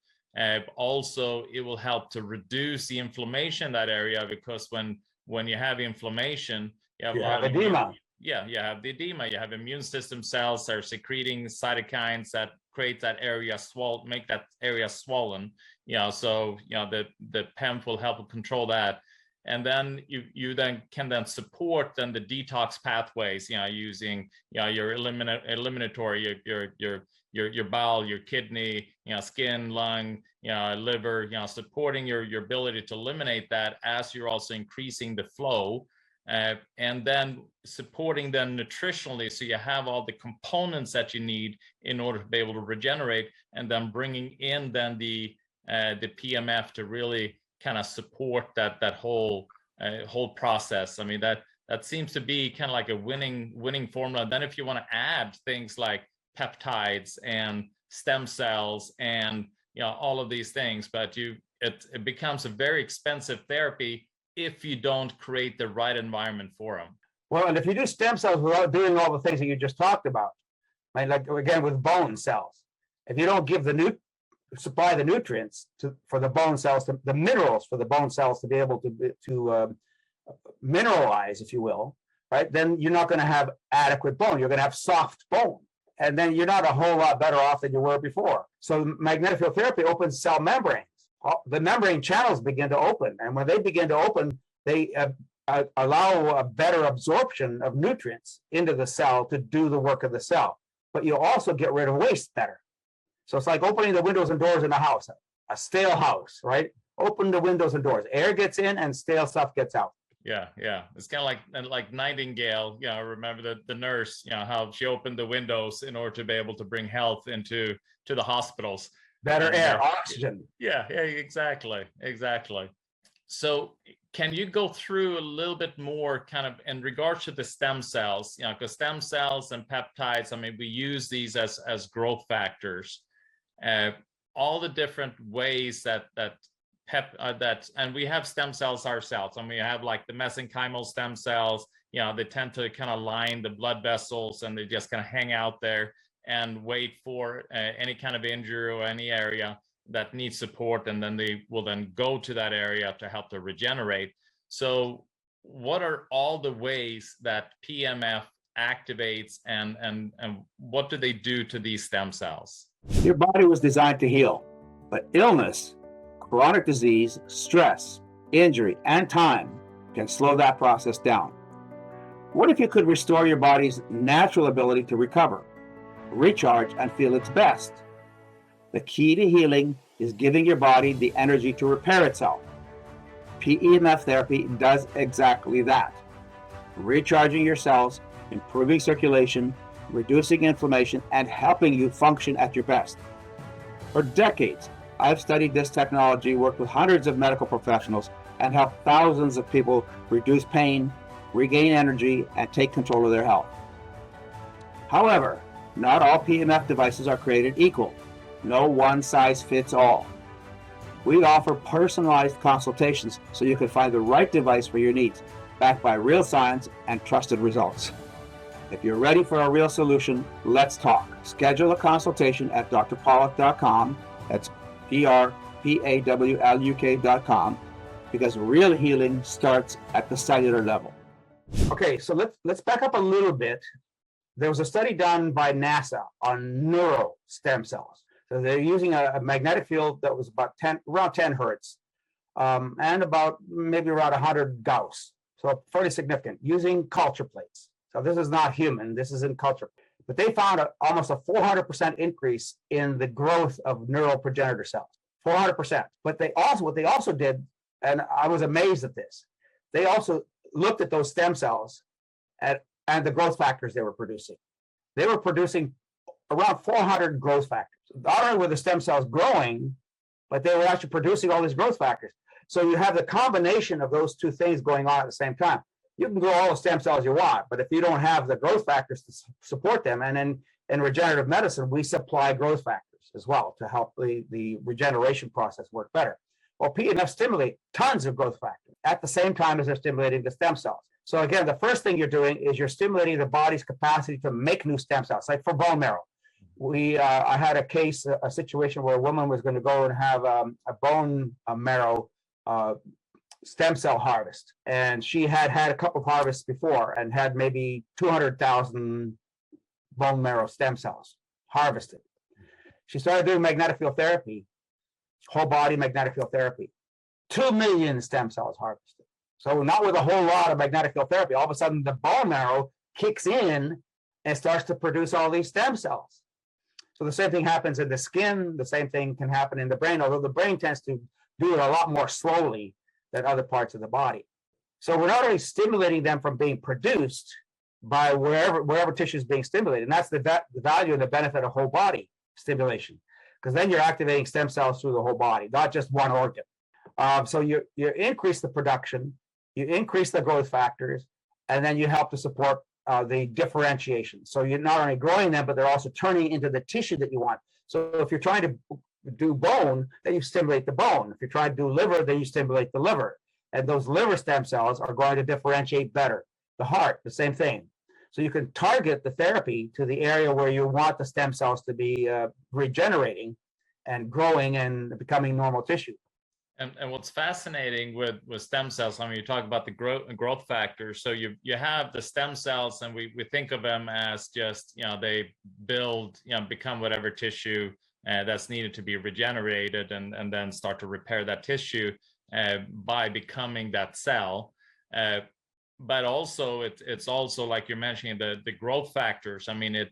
Also, it will help to reduce the inflammation in that area, because when you have inflammation, you have a lot of edema. You have the edema. You have immune system cells that are secreting cytokines that create that area make that area swollen. So the PEMF will help control that. And then you then can support the detox pathways, using your eliminatory, your bowel, your kidney, skin, lung, liver, supporting your ability to eliminate that as you're also increasing the flow, and then supporting them nutritionally, so you have all the components that you need in order to be able to regenerate, and then bringing in the PEMF to really kind of support that whole process. I mean, that seems to be kind of like a winning formula. Then if you want to add things like peptides and stem cells and all of these things, but it becomes a very expensive therapy if you don't create the right environment for them. Well, and if you do stem cells without doing all the things that you just talked about, right, like again with bone cells, if you don't give supply the nutrients for the bone cells, the minerals for the bone cells to be able to mineralize, if you will, right, then you're not going to have adequate bone. You're going to have soft bone. And then you're not a whole lot better off than you were before. So magnetic field therapy opens cell membranes. The membrane channels begin to open. And when they begin to open, they allow a better absorption of nutrients into the cell to do the work of the cell. But you also get rid of waste better. So it's like opening the windows and doors in a house, a stale house, right? Open the windows and doors. Air gets in and stale stuff gets out. Yeah. It's kind of like Nightingale, remember the nurse, how she opened the windows in order to be able to bring health into the hospitals. Better air, oxygen. Yeah, exactly. So can you go through a little bit more kind of in regards to the stem cells, because stem cells and peptides, I mean, we use these as growth factors, all the different ways that and we have stem cells ourselves, and we have like the mesenchymal stem cells, they tend to kind of line the blood vessels, and they just kind of hang out there and wait for any kind of injury or any area that needs support, and then they will then go to that area to help to regenerate. So what are all the ways that PEMF activates, and what do they do to these stem cells? Your body was designed to heal, but illness, chronic disease, stress, injury, and time can slow that process down. What if you could restore your body's natural ability to recover, recharge, and feel its best? The key to healing is giving your body the energy to repair itself. PEMF therapy does exactly that. Recharging your cells, improving circulation, reducing inflammation, and helping you function at your best. For decades, I've studied this technology, worked with hundreds of medical professionals, and helped thousands of people reduce pain, regain energy, and take control of their health. However, not all PEMF devices are created equal. No one size fits all. We offer personalized consultations so you can find the right device for your needs, backed by real science and trusted results. If you're ready for a real solution, let's talk. Schedule a consultation at drpawluk.com. That's drpawluk.com, because real healing starts at the cellular level. Okay, so let's back up a little bit. There was a study done by NASA on neural stem cells. So they're using a magnetic field that was around 10 hertz, and about maybe around 100 Gauss. So fairly significant, using culture plates. So this is not human, this is in culture. But they found almost a 400% increase in the growth of neural progenitor cells, 400%. But what they also did, and I was amazed at this, they also looked at those stem cells and the growth factors they were producing. They were producing around 400 growth factors. Not only were the stem cells growing, but they were actually producing all these growth factors. So you have the combination of those two things going on at the same time. You can grow all the stem cells you want, but if you don't have the growth factors to support them, and then in regenerative medicine, we supply growth factors as well to help the regeneration process work better. Well, PEMF stimulate tons of growth factors at the same time as they're stimulating the stem cells. So again, the first thing you're doing is you're stimulating the body's capacity to make new stem cells, like for bone marrow. I had a situation where a woman was going to go and have a bone marrow stem cell harvest, and she had a couple of harvests before and had maybe 200,000 bone marrow stem cells harvested. She started doing magnetic field therapy, whole body magnetic field therapy, 2 million stem cells harvested. So not with a whole lot of magnetic field therapy, all of a sudden the bone marrow kicks in and starts to produce all these stem cells. So the same thing happens in the skin, the same thing can happen in the brain, although the brain tends to do it a lot more slowly than other parts of the body. So we're not only stimulating them from being produced by wherever tissue is being stimulated, and that's the value and the benefit of whole body stimulation, because then you're activating stem cells through the whole body, not just one organ. So you increase the production, you increase the growth factors, and then you help to support the differentiation. So you're not only growing them, but they're also turning into the tissue that you want. So if you're trying to do bone, then you stimulate the bone. If you're trying to do liver, then you stimulate the liver. And those liver stem cells are going to differentiate better. The heart, the same thing. So you can target the therapy to the area where you want the stem cells to be regenerating and growing and becoming normal tissue. And what's fascinating with stem cells, I mean, you talk about the growth factors. So you have the stem cells, and we think of them as just, they build, become whatever tissue that's needed to be regenerated, and then start to repair that tissue by becoming that cell. But also, it's also, like you're mentioning, the growth factors. I mean,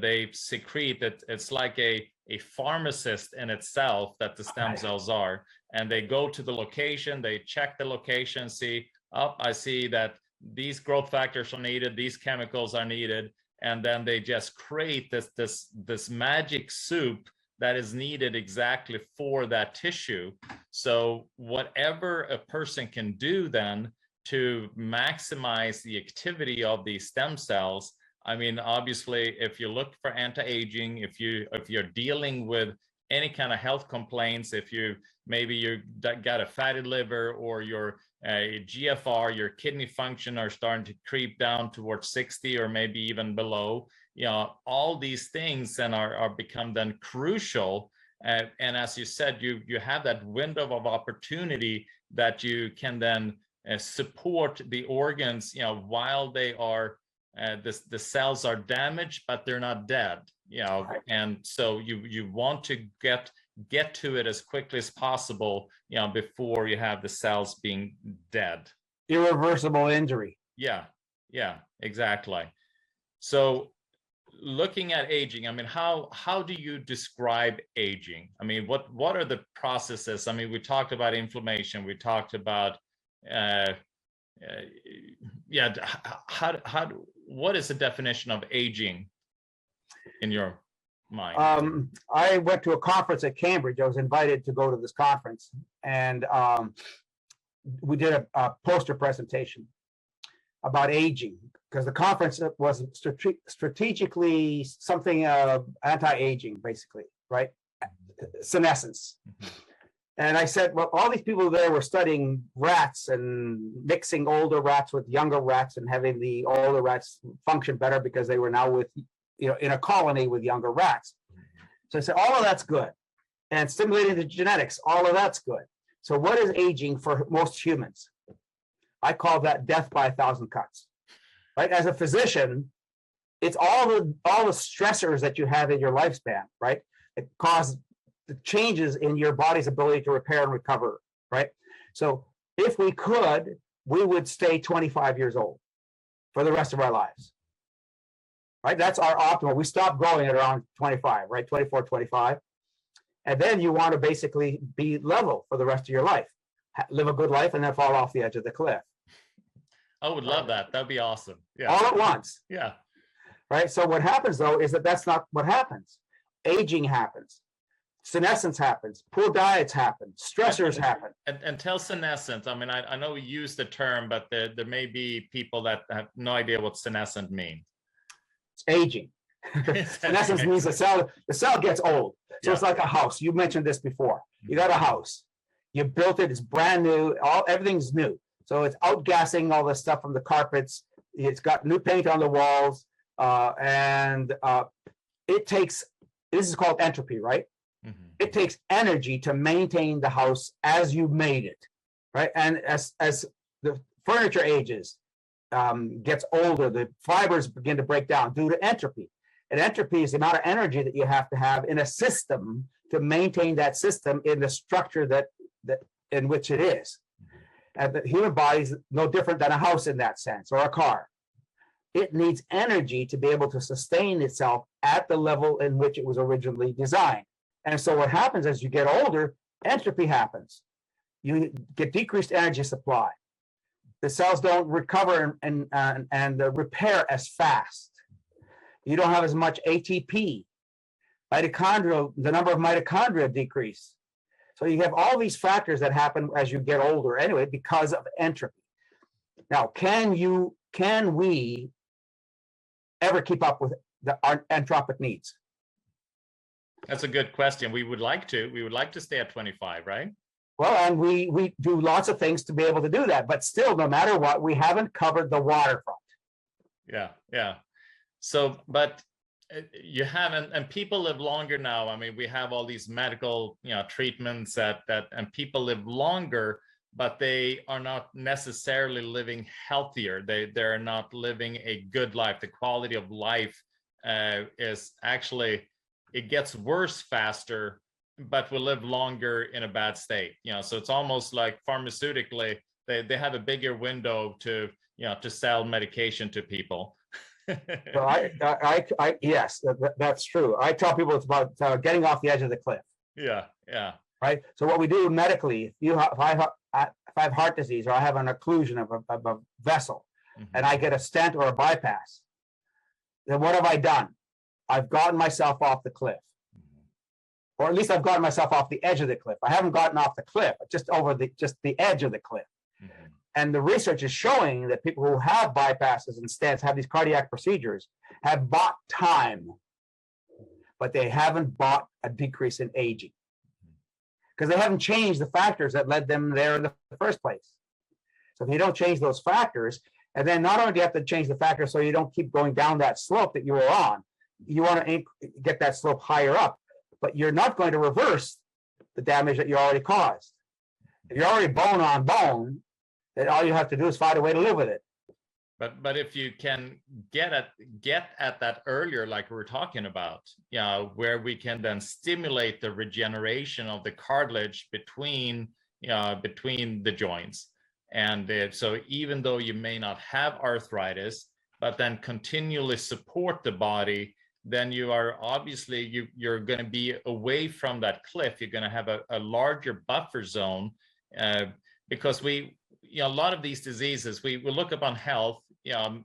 they secrete that it's like a pharmacist in itself that the stem cells are, and they go to the location, they check the location, see, I see that these growth factors are needed, these chemicals are needed, and then they just create this magic soup that is needed exactly for that tissue. So whatever a person can do then to maximize the activity of these stem cells, I mean, obviously, if you look for anti-aging, if you're dealing with any kind of health complaints, if you got a fatty liver, or your GFR, your kidney function are starting to creep down towards 60 or maybe even below, all these things then are become then crucial. And as you said, you have that window of opportunity that you can then support the organs, while they are the cells are damaged, but they're not dead, and so you want to get to it as quickly as possible, before you have the cells being dead. Irreversible injury. Yeah, exactly. So looking at aging, I mean, how do you describe aging? I mean, what are the processes? I mean, we talked about inflammation, we talked about what is the definition of aging in your mind? I went to a conference at Cambridge. I was invited to go to this conference, and we did a poster presentation about aging, because the conference was strategically something anti-aging, basically, right? Senescence. Mm-hmm. And I said, well, all these people there were studying rats and mixing older rats with younger rats and having the older rats function better because they were now with, in a colony with younger rats. So I said, all of that's good. And stimulating the genetics, all of that's good. So what is aging for most humans? I call that death by 1,000 cuts, right? As a physician, it's all the stressors that you have in your lifespan, right? It cause the changes in your body's ability to repair and recover, right? So if we could, we would stay 25 years old for the rest of our lives, right? That's our optimal. We stop growing at around 25, right? 24, 25. And then you want to basically be level for the rest of your life, live a good life, and then fall off the edge of the cliff. I would love that. That'd be awesome. Yeah. All at once. Yeah. right? So what happens though is that that's not what happens. Aging happens. Senescence happens, poor diets happen, stressors happen. And tell senescent. I mean, I know we use the term, but there may be people that have no idea what senescent means. It's aging. Senescence means the cell gets old. So it's like a house. You mentioned this before. You got a house. You built it. It's brand new. Everything's new. So it's outgassing all the stuff from the carpets. It's got new paint on the walls, and it takes. This is called entropy, right? It takes energy to maintain the house as you made it, right? And as the furniture ages, gets older, the fibers begin to break down due to entropy. And entropy is the amount of energy that you have to have in a system to maintain that system in the structure that in which it is. And the human body is no different than a house in that sense, or a car. It needs energy to be able to sustain itself at the level in which it was originally designed. And so what happens as you get older, entropy happens. You get decreased energy supply. The cells don't recover and repair as fast. You don't have as much ATP. Mitochondria, the number of mitochondria decrease. So you have all these factors that happen as you get older anyway because of entropy. Now, can we ever keep up with our entropic needs? That's a good question. We would like to stay at 25, right? Well, and we do lots of things to be able to do that, but still, no matter what, we haven't covered the waterfront. Yeah. So, but you haven't, and people live longer now. I mean, we have all these medical, treatments that and people live longer, but they are not necessarily living healthier. They're not living a good life. The quality of life is actually, it gets worse faster, but we live longer in a bad state. So it's almost like pharmaceutically, they have a bigger window to sell medication to people. Well, yes, that's true. I tell people it's about getting off the edge of the cliff. Yeah. Right. So what we do medically, if I have heart disease or I have an occlusion of a vessel, and I get a stent or a bypass, then what have I done? I've gotten myself off the cliff, or at least I've gotten myself off the edge of the cliff. I haven't gotten off the cliff, just over the edge of the cliff. And the research is showing that people who have bypasses and stents, have these cardiac procedures, have bought time, but they haven't bought a decrease in aging because they haven't changed the factors that led them there in the first place. So if you don't change those factors, and then not only do you have to change the factors so you don't keep going down that slope that you were on, you want to get that slope higher up, but you're not going to reverse the damage that you already caused. If you're already bone on bone, then all you have to do is find a way to live with it. But if you can get at that earlier, like we were talking about, where we can then stimulate the regeneration of the cartilage between the joints, and so even though you may not have arthritis, but then continually support the body, then you are obviously you're going to be away from that cliff. You're going to have a larger buffer zone, because a lot of these diseases, we look upon health,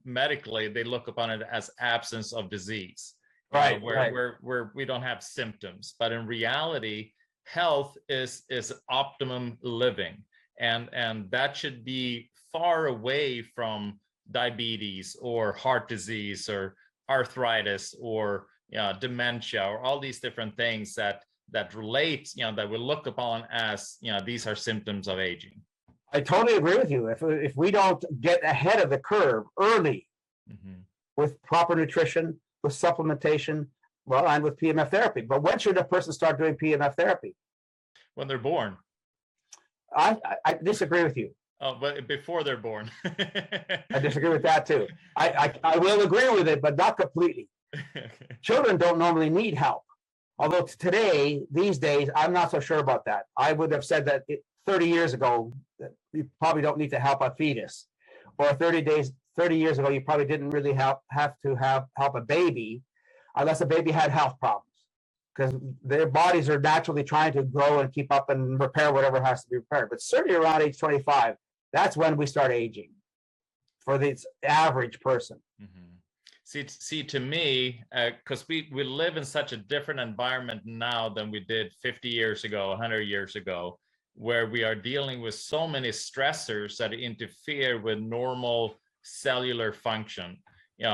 medically, they look upon it as absence of disease, right? Where we don't have symptoms, but in reality, health is optimum living, and that should be far away from diabetes or heart disease or arthritis or dementia or all these different things that relate, that we look upon as these are symptoms of aging. I totally agree with you. If we don't get ahead of the curve early with proper nutrition, with supplementation, well, and with PEMF therapy. But when should a person start doing PEMF therapy? When they're born. I disagree with you. Oh, but before they're born. I disagree with that too. I will agree with it, but not completely. Children don't normally need help. Although these days, I'm not so sure about that. I would have said that 30 years ago, that you probably don't need to help a fetus, or 30 years ago, you probably didn't really have to help a baby unless a baby had health problems, because their bodies are naturally trying to grow and keep up and repair whatever has to be repaired. But certainly around age 25, that's when we start aging for the average person. See, to me, because we live in such a different environment now than we did 50 years ago, 100 years ago, where we are dealing with so many stressors that interfere with normal cellular function.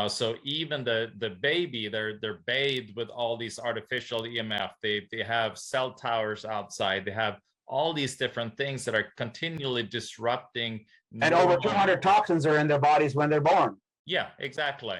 So even the baby, they're bathed with all these artificial EMF. They have cell towers outside. They have all these different things that are continually disrupting. And over 200 toxins are in their bodies when they're born. Yeah, exactly.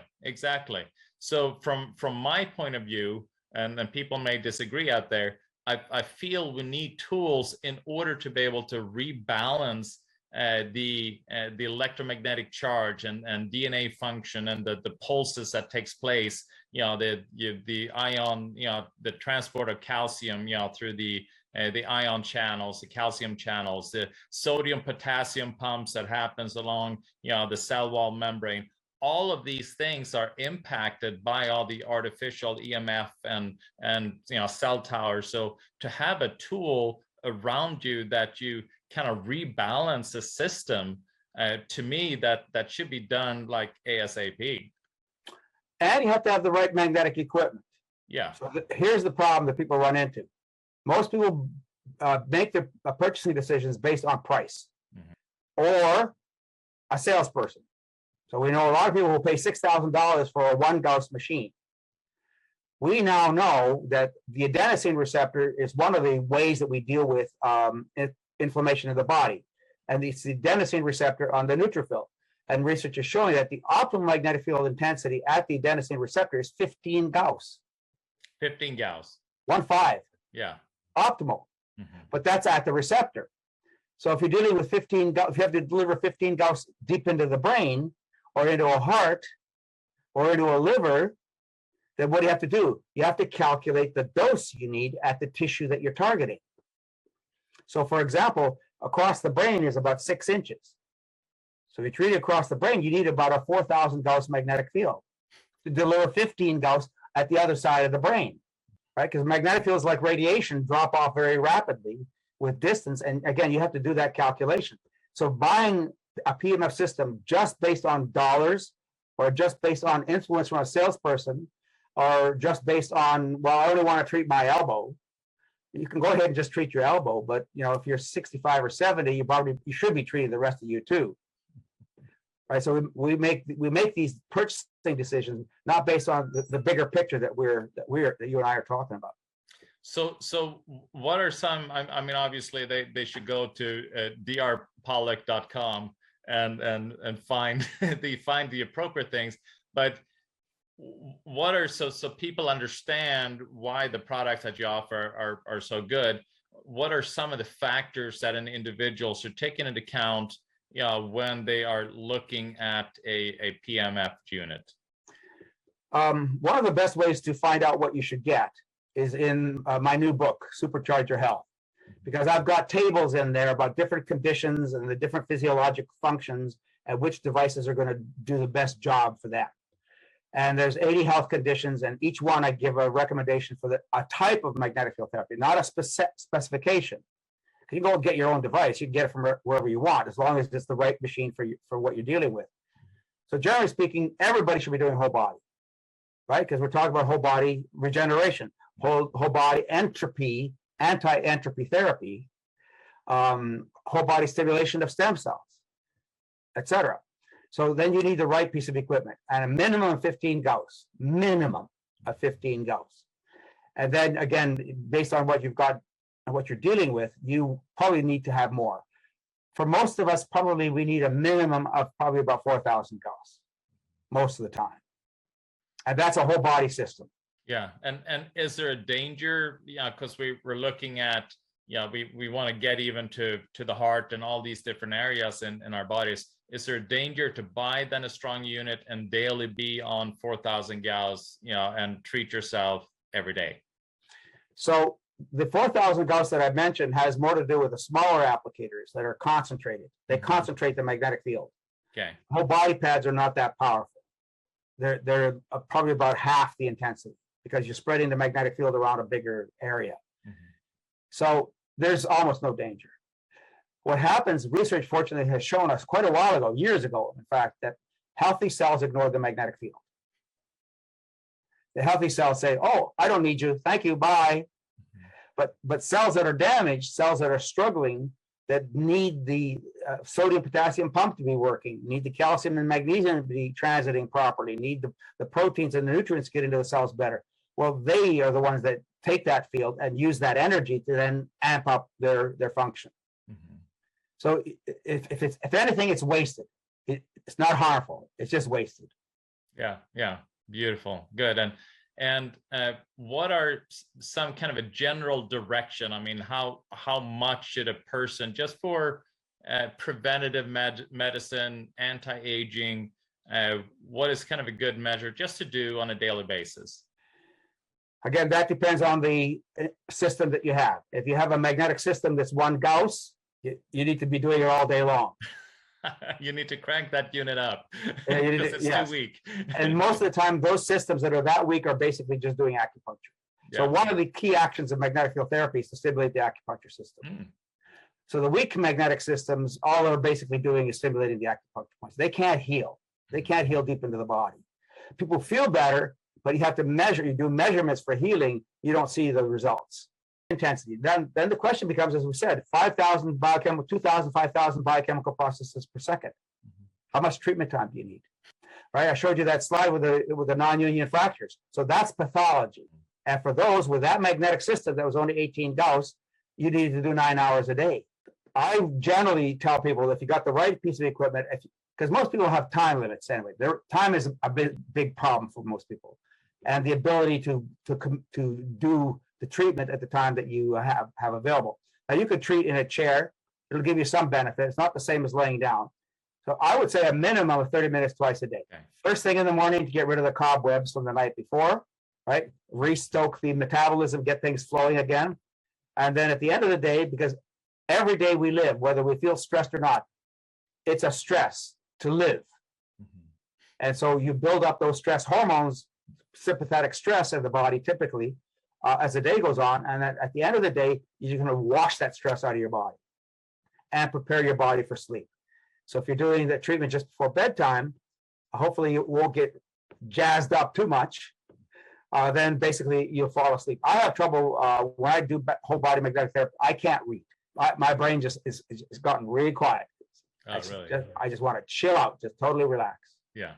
So from my point of view, and people may disagree out there, I feel we need tools in order to be able to rebalance the electromagnetic charge and DNA function and the pulses that takes place. The ion, the transport of calcium, through the ion channels, the calcium channels, the sodium potassium pumps that happens along the cell wall membrane. All of these things are impacted by all the artificial EMF and cell towers. So to have a tool around you that you kind of rebalance the system, to me that should be done like ASAP. And you have to have the right magnetic equipment. Yeah. So here's the problem that people run into. Most people make their purchasing decisions based on price, or a salesperson. So we know a lot of people will pay $6,000 for a 1 Gauss machine. We now know that the adenosine receptor is one of the ways that we deal with inflammation in the body. And it's the adenosine receptor on the neutrophil. And research is showing that the optimal magnetic field intensity at the adenosine receptor is 15 Gauss. 15 Gauss. 1.5. Yeah. Optimal. But that's at the receptor. So if you're dealing with 15 Gauss, if you have to deliver 15 Gauss deep into the brain, or into a heart, or into a liver, then what do you have to do? You have to calculate the dose you need at the tissue that you're targeting. So for example, across the brain is about 6 inches. So if you treat it across the brain, you need about a 4,000 Gauss magnetic field to deliver 15 Gauss at the other side of the brain, right? Because magnetic fields, like radiation, drop off very rapidly with distance. And again, you have to do that calculation. So buying a PEMF system just based on dollars, or just based on influence from a salesperson, or just based on, well, I only want to treat my elbow. You can go ahead and just treat your elbow, but if you're 65 or 70, you should be treating the rest of you too, right? So we make these purchasing decisions not based on the bigger picture that you and I are talking about. So what are some? I mean, obviously they should go to drpawluk.com and find the appropriate things. But what are so people understand why the products that you offer are so good? What are some of the factors that an individual should take into account, when they are looking at a PEMF unit? One of the best ways to find out what you should get is in my new book, Supercharge Your Health, because I've got tables in there about different conditions and the different physiologic functions and which devices are going to do the best job for that. And there's 80 health conditions, and each one I give a recommendation for a type of magnetic field therapy, not a specification. You can go and get your own device. You can get it from wherever you want, as long as it's the right machine for what you're dealing with. So generally speaking, everybody should be doing whole body, right? Because we're talking about whole body regeneration, whole body entropy, anti-entropy therapy, whole body stimulation of stem cells, etc. So then you need the right piece of equipment, and a minimum of 15 Gauss, minimum of 15 Gauss. And then again, based on what you've got and what you're dealing with, you probably need to have more. For most of us, probably we need a minimum of probably about 4,000 Gauss most of the time. And that's a whole body system. Yeah. And is there a danger? Yeah, because we're looking at, we want to get even to the heart and all these different areas in our bodies. Is there a danger to buy then a strong unit and daily be on 4,000 Gauss, and treat yourself every day? So the 4,000 Gauss that I mentioned has more to do with the smaller applicators that are concentrated. They concentrate the magnetic field. Okay. Whole body pads are not that powerful. They're probably about half the intensity, because you're spreading the magnetic field around a bigger area. So there's almost no danger. What happens, research fortunately has shown us quite a while ago, years ago, in fact, that healthy cells ignore the magnetic field. The healthy cells say, oh, I don't need you. Thank you. Bye. But cells that are damaged, cells that are struggling, that need the sodium potassium pump to be working, need the calcium and magnesium to be transiting properly, need the proteins and the nutrients to get into the cells better. Well, they are the ones that take that field and use that energy to then amp up their function. So if anything, it's wasted. It's not harmful. It's just wasted. Yeah, beautiful, good. And what are some kind of a general direction? I mean, how much should a person, just for preventative medicine, anti-aging, what is kind of a good measure just to do on a daily basis? Again, that depends on the system that you have. If you have a magnetic system that's 1 Gauss, you need to be doing it all day long. You need to crank that unit up because it's too weak. And most of the time, those systems that are that weak are basically just doing acupuncture. Yeah. So one of the key actions of magnetic field therapy is to stimulate the acupuncture system. So the weak magnetic systems, all they're basically doing is stimulating the acupuncture points. They can't heal. They can't heal deep into the body. People feel better, but you have to measure. You do measurements for healing. You don't see the results. Intensity. Then the question becomes, as we said, 5,000 biochemical, 2,000, 5,000 biochemical processes per second. How much treatment time do you need? Right? I showed you that slide with the non-union fractures. So that's pathology. And for those with that magnetic system that was only 18 Gauss, you need to do 9 hours a day. I generally tell people, if you got the right piece of equipment, because most people have time limits anyway. Their time is a big problem for most people, and the ability to do the treatment at the time that you have available. Now, you could treat in a chair. It'll give you some benefit. It's not the same as laying down. So I would say a minimum of 30 minutes twice a day. Okay. First thing in the morning to get rid of the cobwebs from the night before, right? Restoke the metabolism, get things flowing again. And then at the end of the day, because every day we live, whether we feel stressed or not, it's a stress to live. And so you build up those stress hormones, sympathetic stress in the body typically, as the day goes on, and at the end of the day, you're going to wash that stress out of your body and prepare your body for sleep. So if you're doing the treatment just before bedtime, hopefully you won't get jazzed up too much. Then basically you'll fall asleep. I have trouble when I do whole body magnetic therapy. I can't read. My brain just is gotten really quiet. Really? I just want to chill out, just totally relax. Yeah.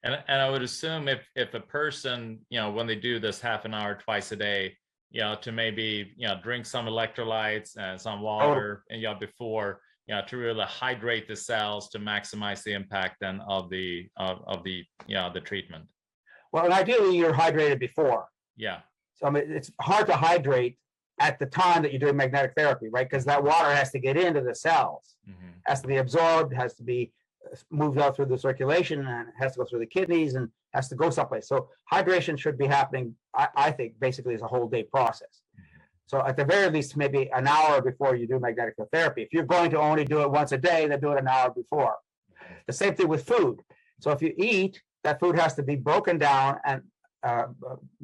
And I would assume if a person, when they do this half an hour twice a day, to maybe, drink some electrolytes and some water, and before, to really hydrate the cells to maximize the impact then of the treatment. Well, and ideally you're hydrated before. Yeah. So I mean, it's hard to hydrate at the time that you're doing magnetic therapy, right? Because that water has to get into the cells, has to be absorbed, has to be moved out through the circulation, and has to go through the kidneys and has to go someplace. So hydration should be happening, I think, basically as a whole day process. So at the very least, maybe an hour before you do magnetic field therapy. If you're going to only do it once a day, then do it an hour before. The same thing with food. So if you eat, that food has to be broken down and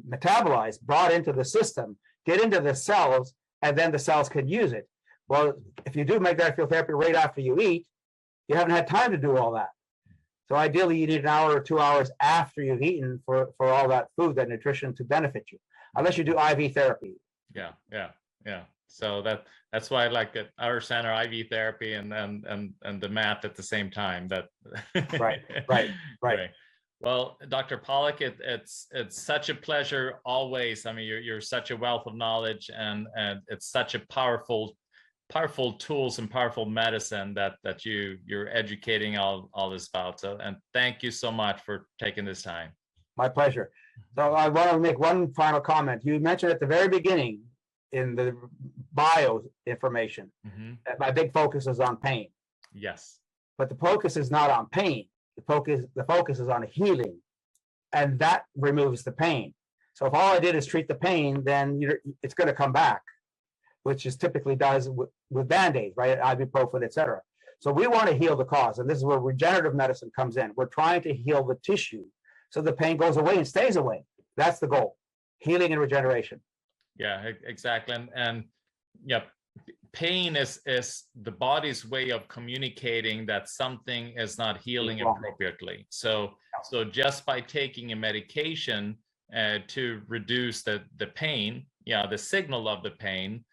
metabolized, brought into the system, get into the cells, and then the cells can use it. Well, if you do magnetic field therapy right after you eat, you haven't had time to do all that. So ideally, you need an hour or 2 hours after you've eaten for all that food, that nutrition to benefit you, unless you do IV therapy. Yeah. So that's why I like at our center, IV therapy and the mat at the same time. That right. Well, Dr. Pawluk, it's such a pleasure always. I mean, you're such a wealth of knowledge, and it's such a powerful tools and powerful medicine that you're educating all this about. So, and thank you so much for taking this time. My pleasure. So I want to make one final comment. You mentioned at the very beginning in the bio information that my big focus is on pain. Yes. But the focus is not on pain. The focus is on healing, and that removes the pain. So if all I did is treat the pain, then it's going to come back, which is typically does with Band-Aids, right? Ibuprofen, etc. So we want to heal the cause, and this is where regenerative medicine comes in. We're trying to heal the tissue so the pain goes away and stays away. That's the goal: healing and regeneration. Yeah, exactly. And pain is the body's way of communicating that something is not healing appropriately. So just by taking a medication, to reduce the pain, the signal of the pain,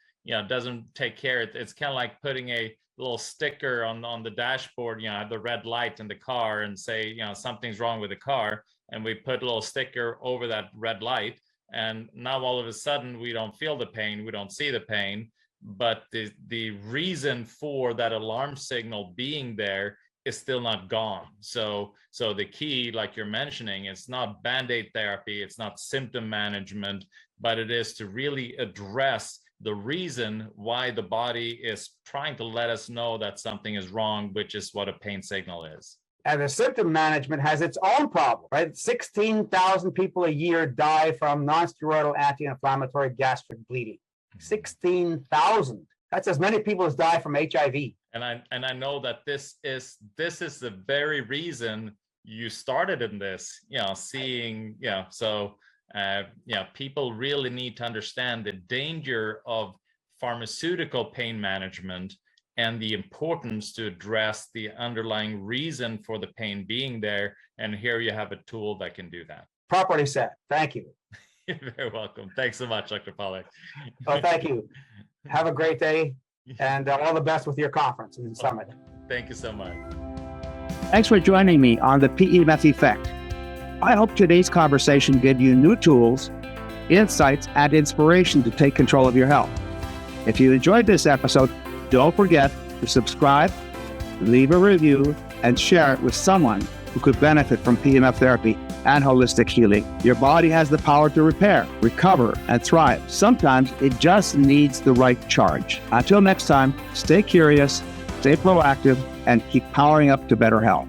doesn't take care. It's kind of like putting a little sticker on the dashboard, the red light in the car, and say, something's wrong with the car, and we put a little sticker over that red light, and now all of a sudden we don't feel the pain, we don't see the pain, but the reason for that alarm signal being there is still not gone. So the key, like you're mentioning, it's not band-aid therapy, it's not symptom management, but it is to really address the reason why the body is trying to let us know that something is wrong, which is what a pain signal is. And the symptom management has its own problem, right? 16,000 people a year die from non-steroidal anti-inflammatory gastric bleeding. 16,000. That's as many people as die from HIV. And I know that this is the very reason you started in this, seeing, people really need to understand the danger of pharmaceutical pain management and the importance to address the underlying reason for the pain being there. And here you have a tool that can do that. Properly said. Thank you. You're very welcome. Thanks so much, Dr. Pawluk. Oh, thank you. Have a great day, and all the best with your conference and summit. Thank you so much. Thanks for joining me on the PEMF Effect. I hope today's conversation gave you new tools, insights, and inspiration to take control of your health. If you enjoyed this episode, don't forget to subscribe, leave a review, and share it with someone who could benefit from PEMF therapy and holistic healing. Your body has the power to repair, recover, and thrive. Sometimes it just needs the right charge. Until next time, stay curious, stay proactive, and keep powering up to better health.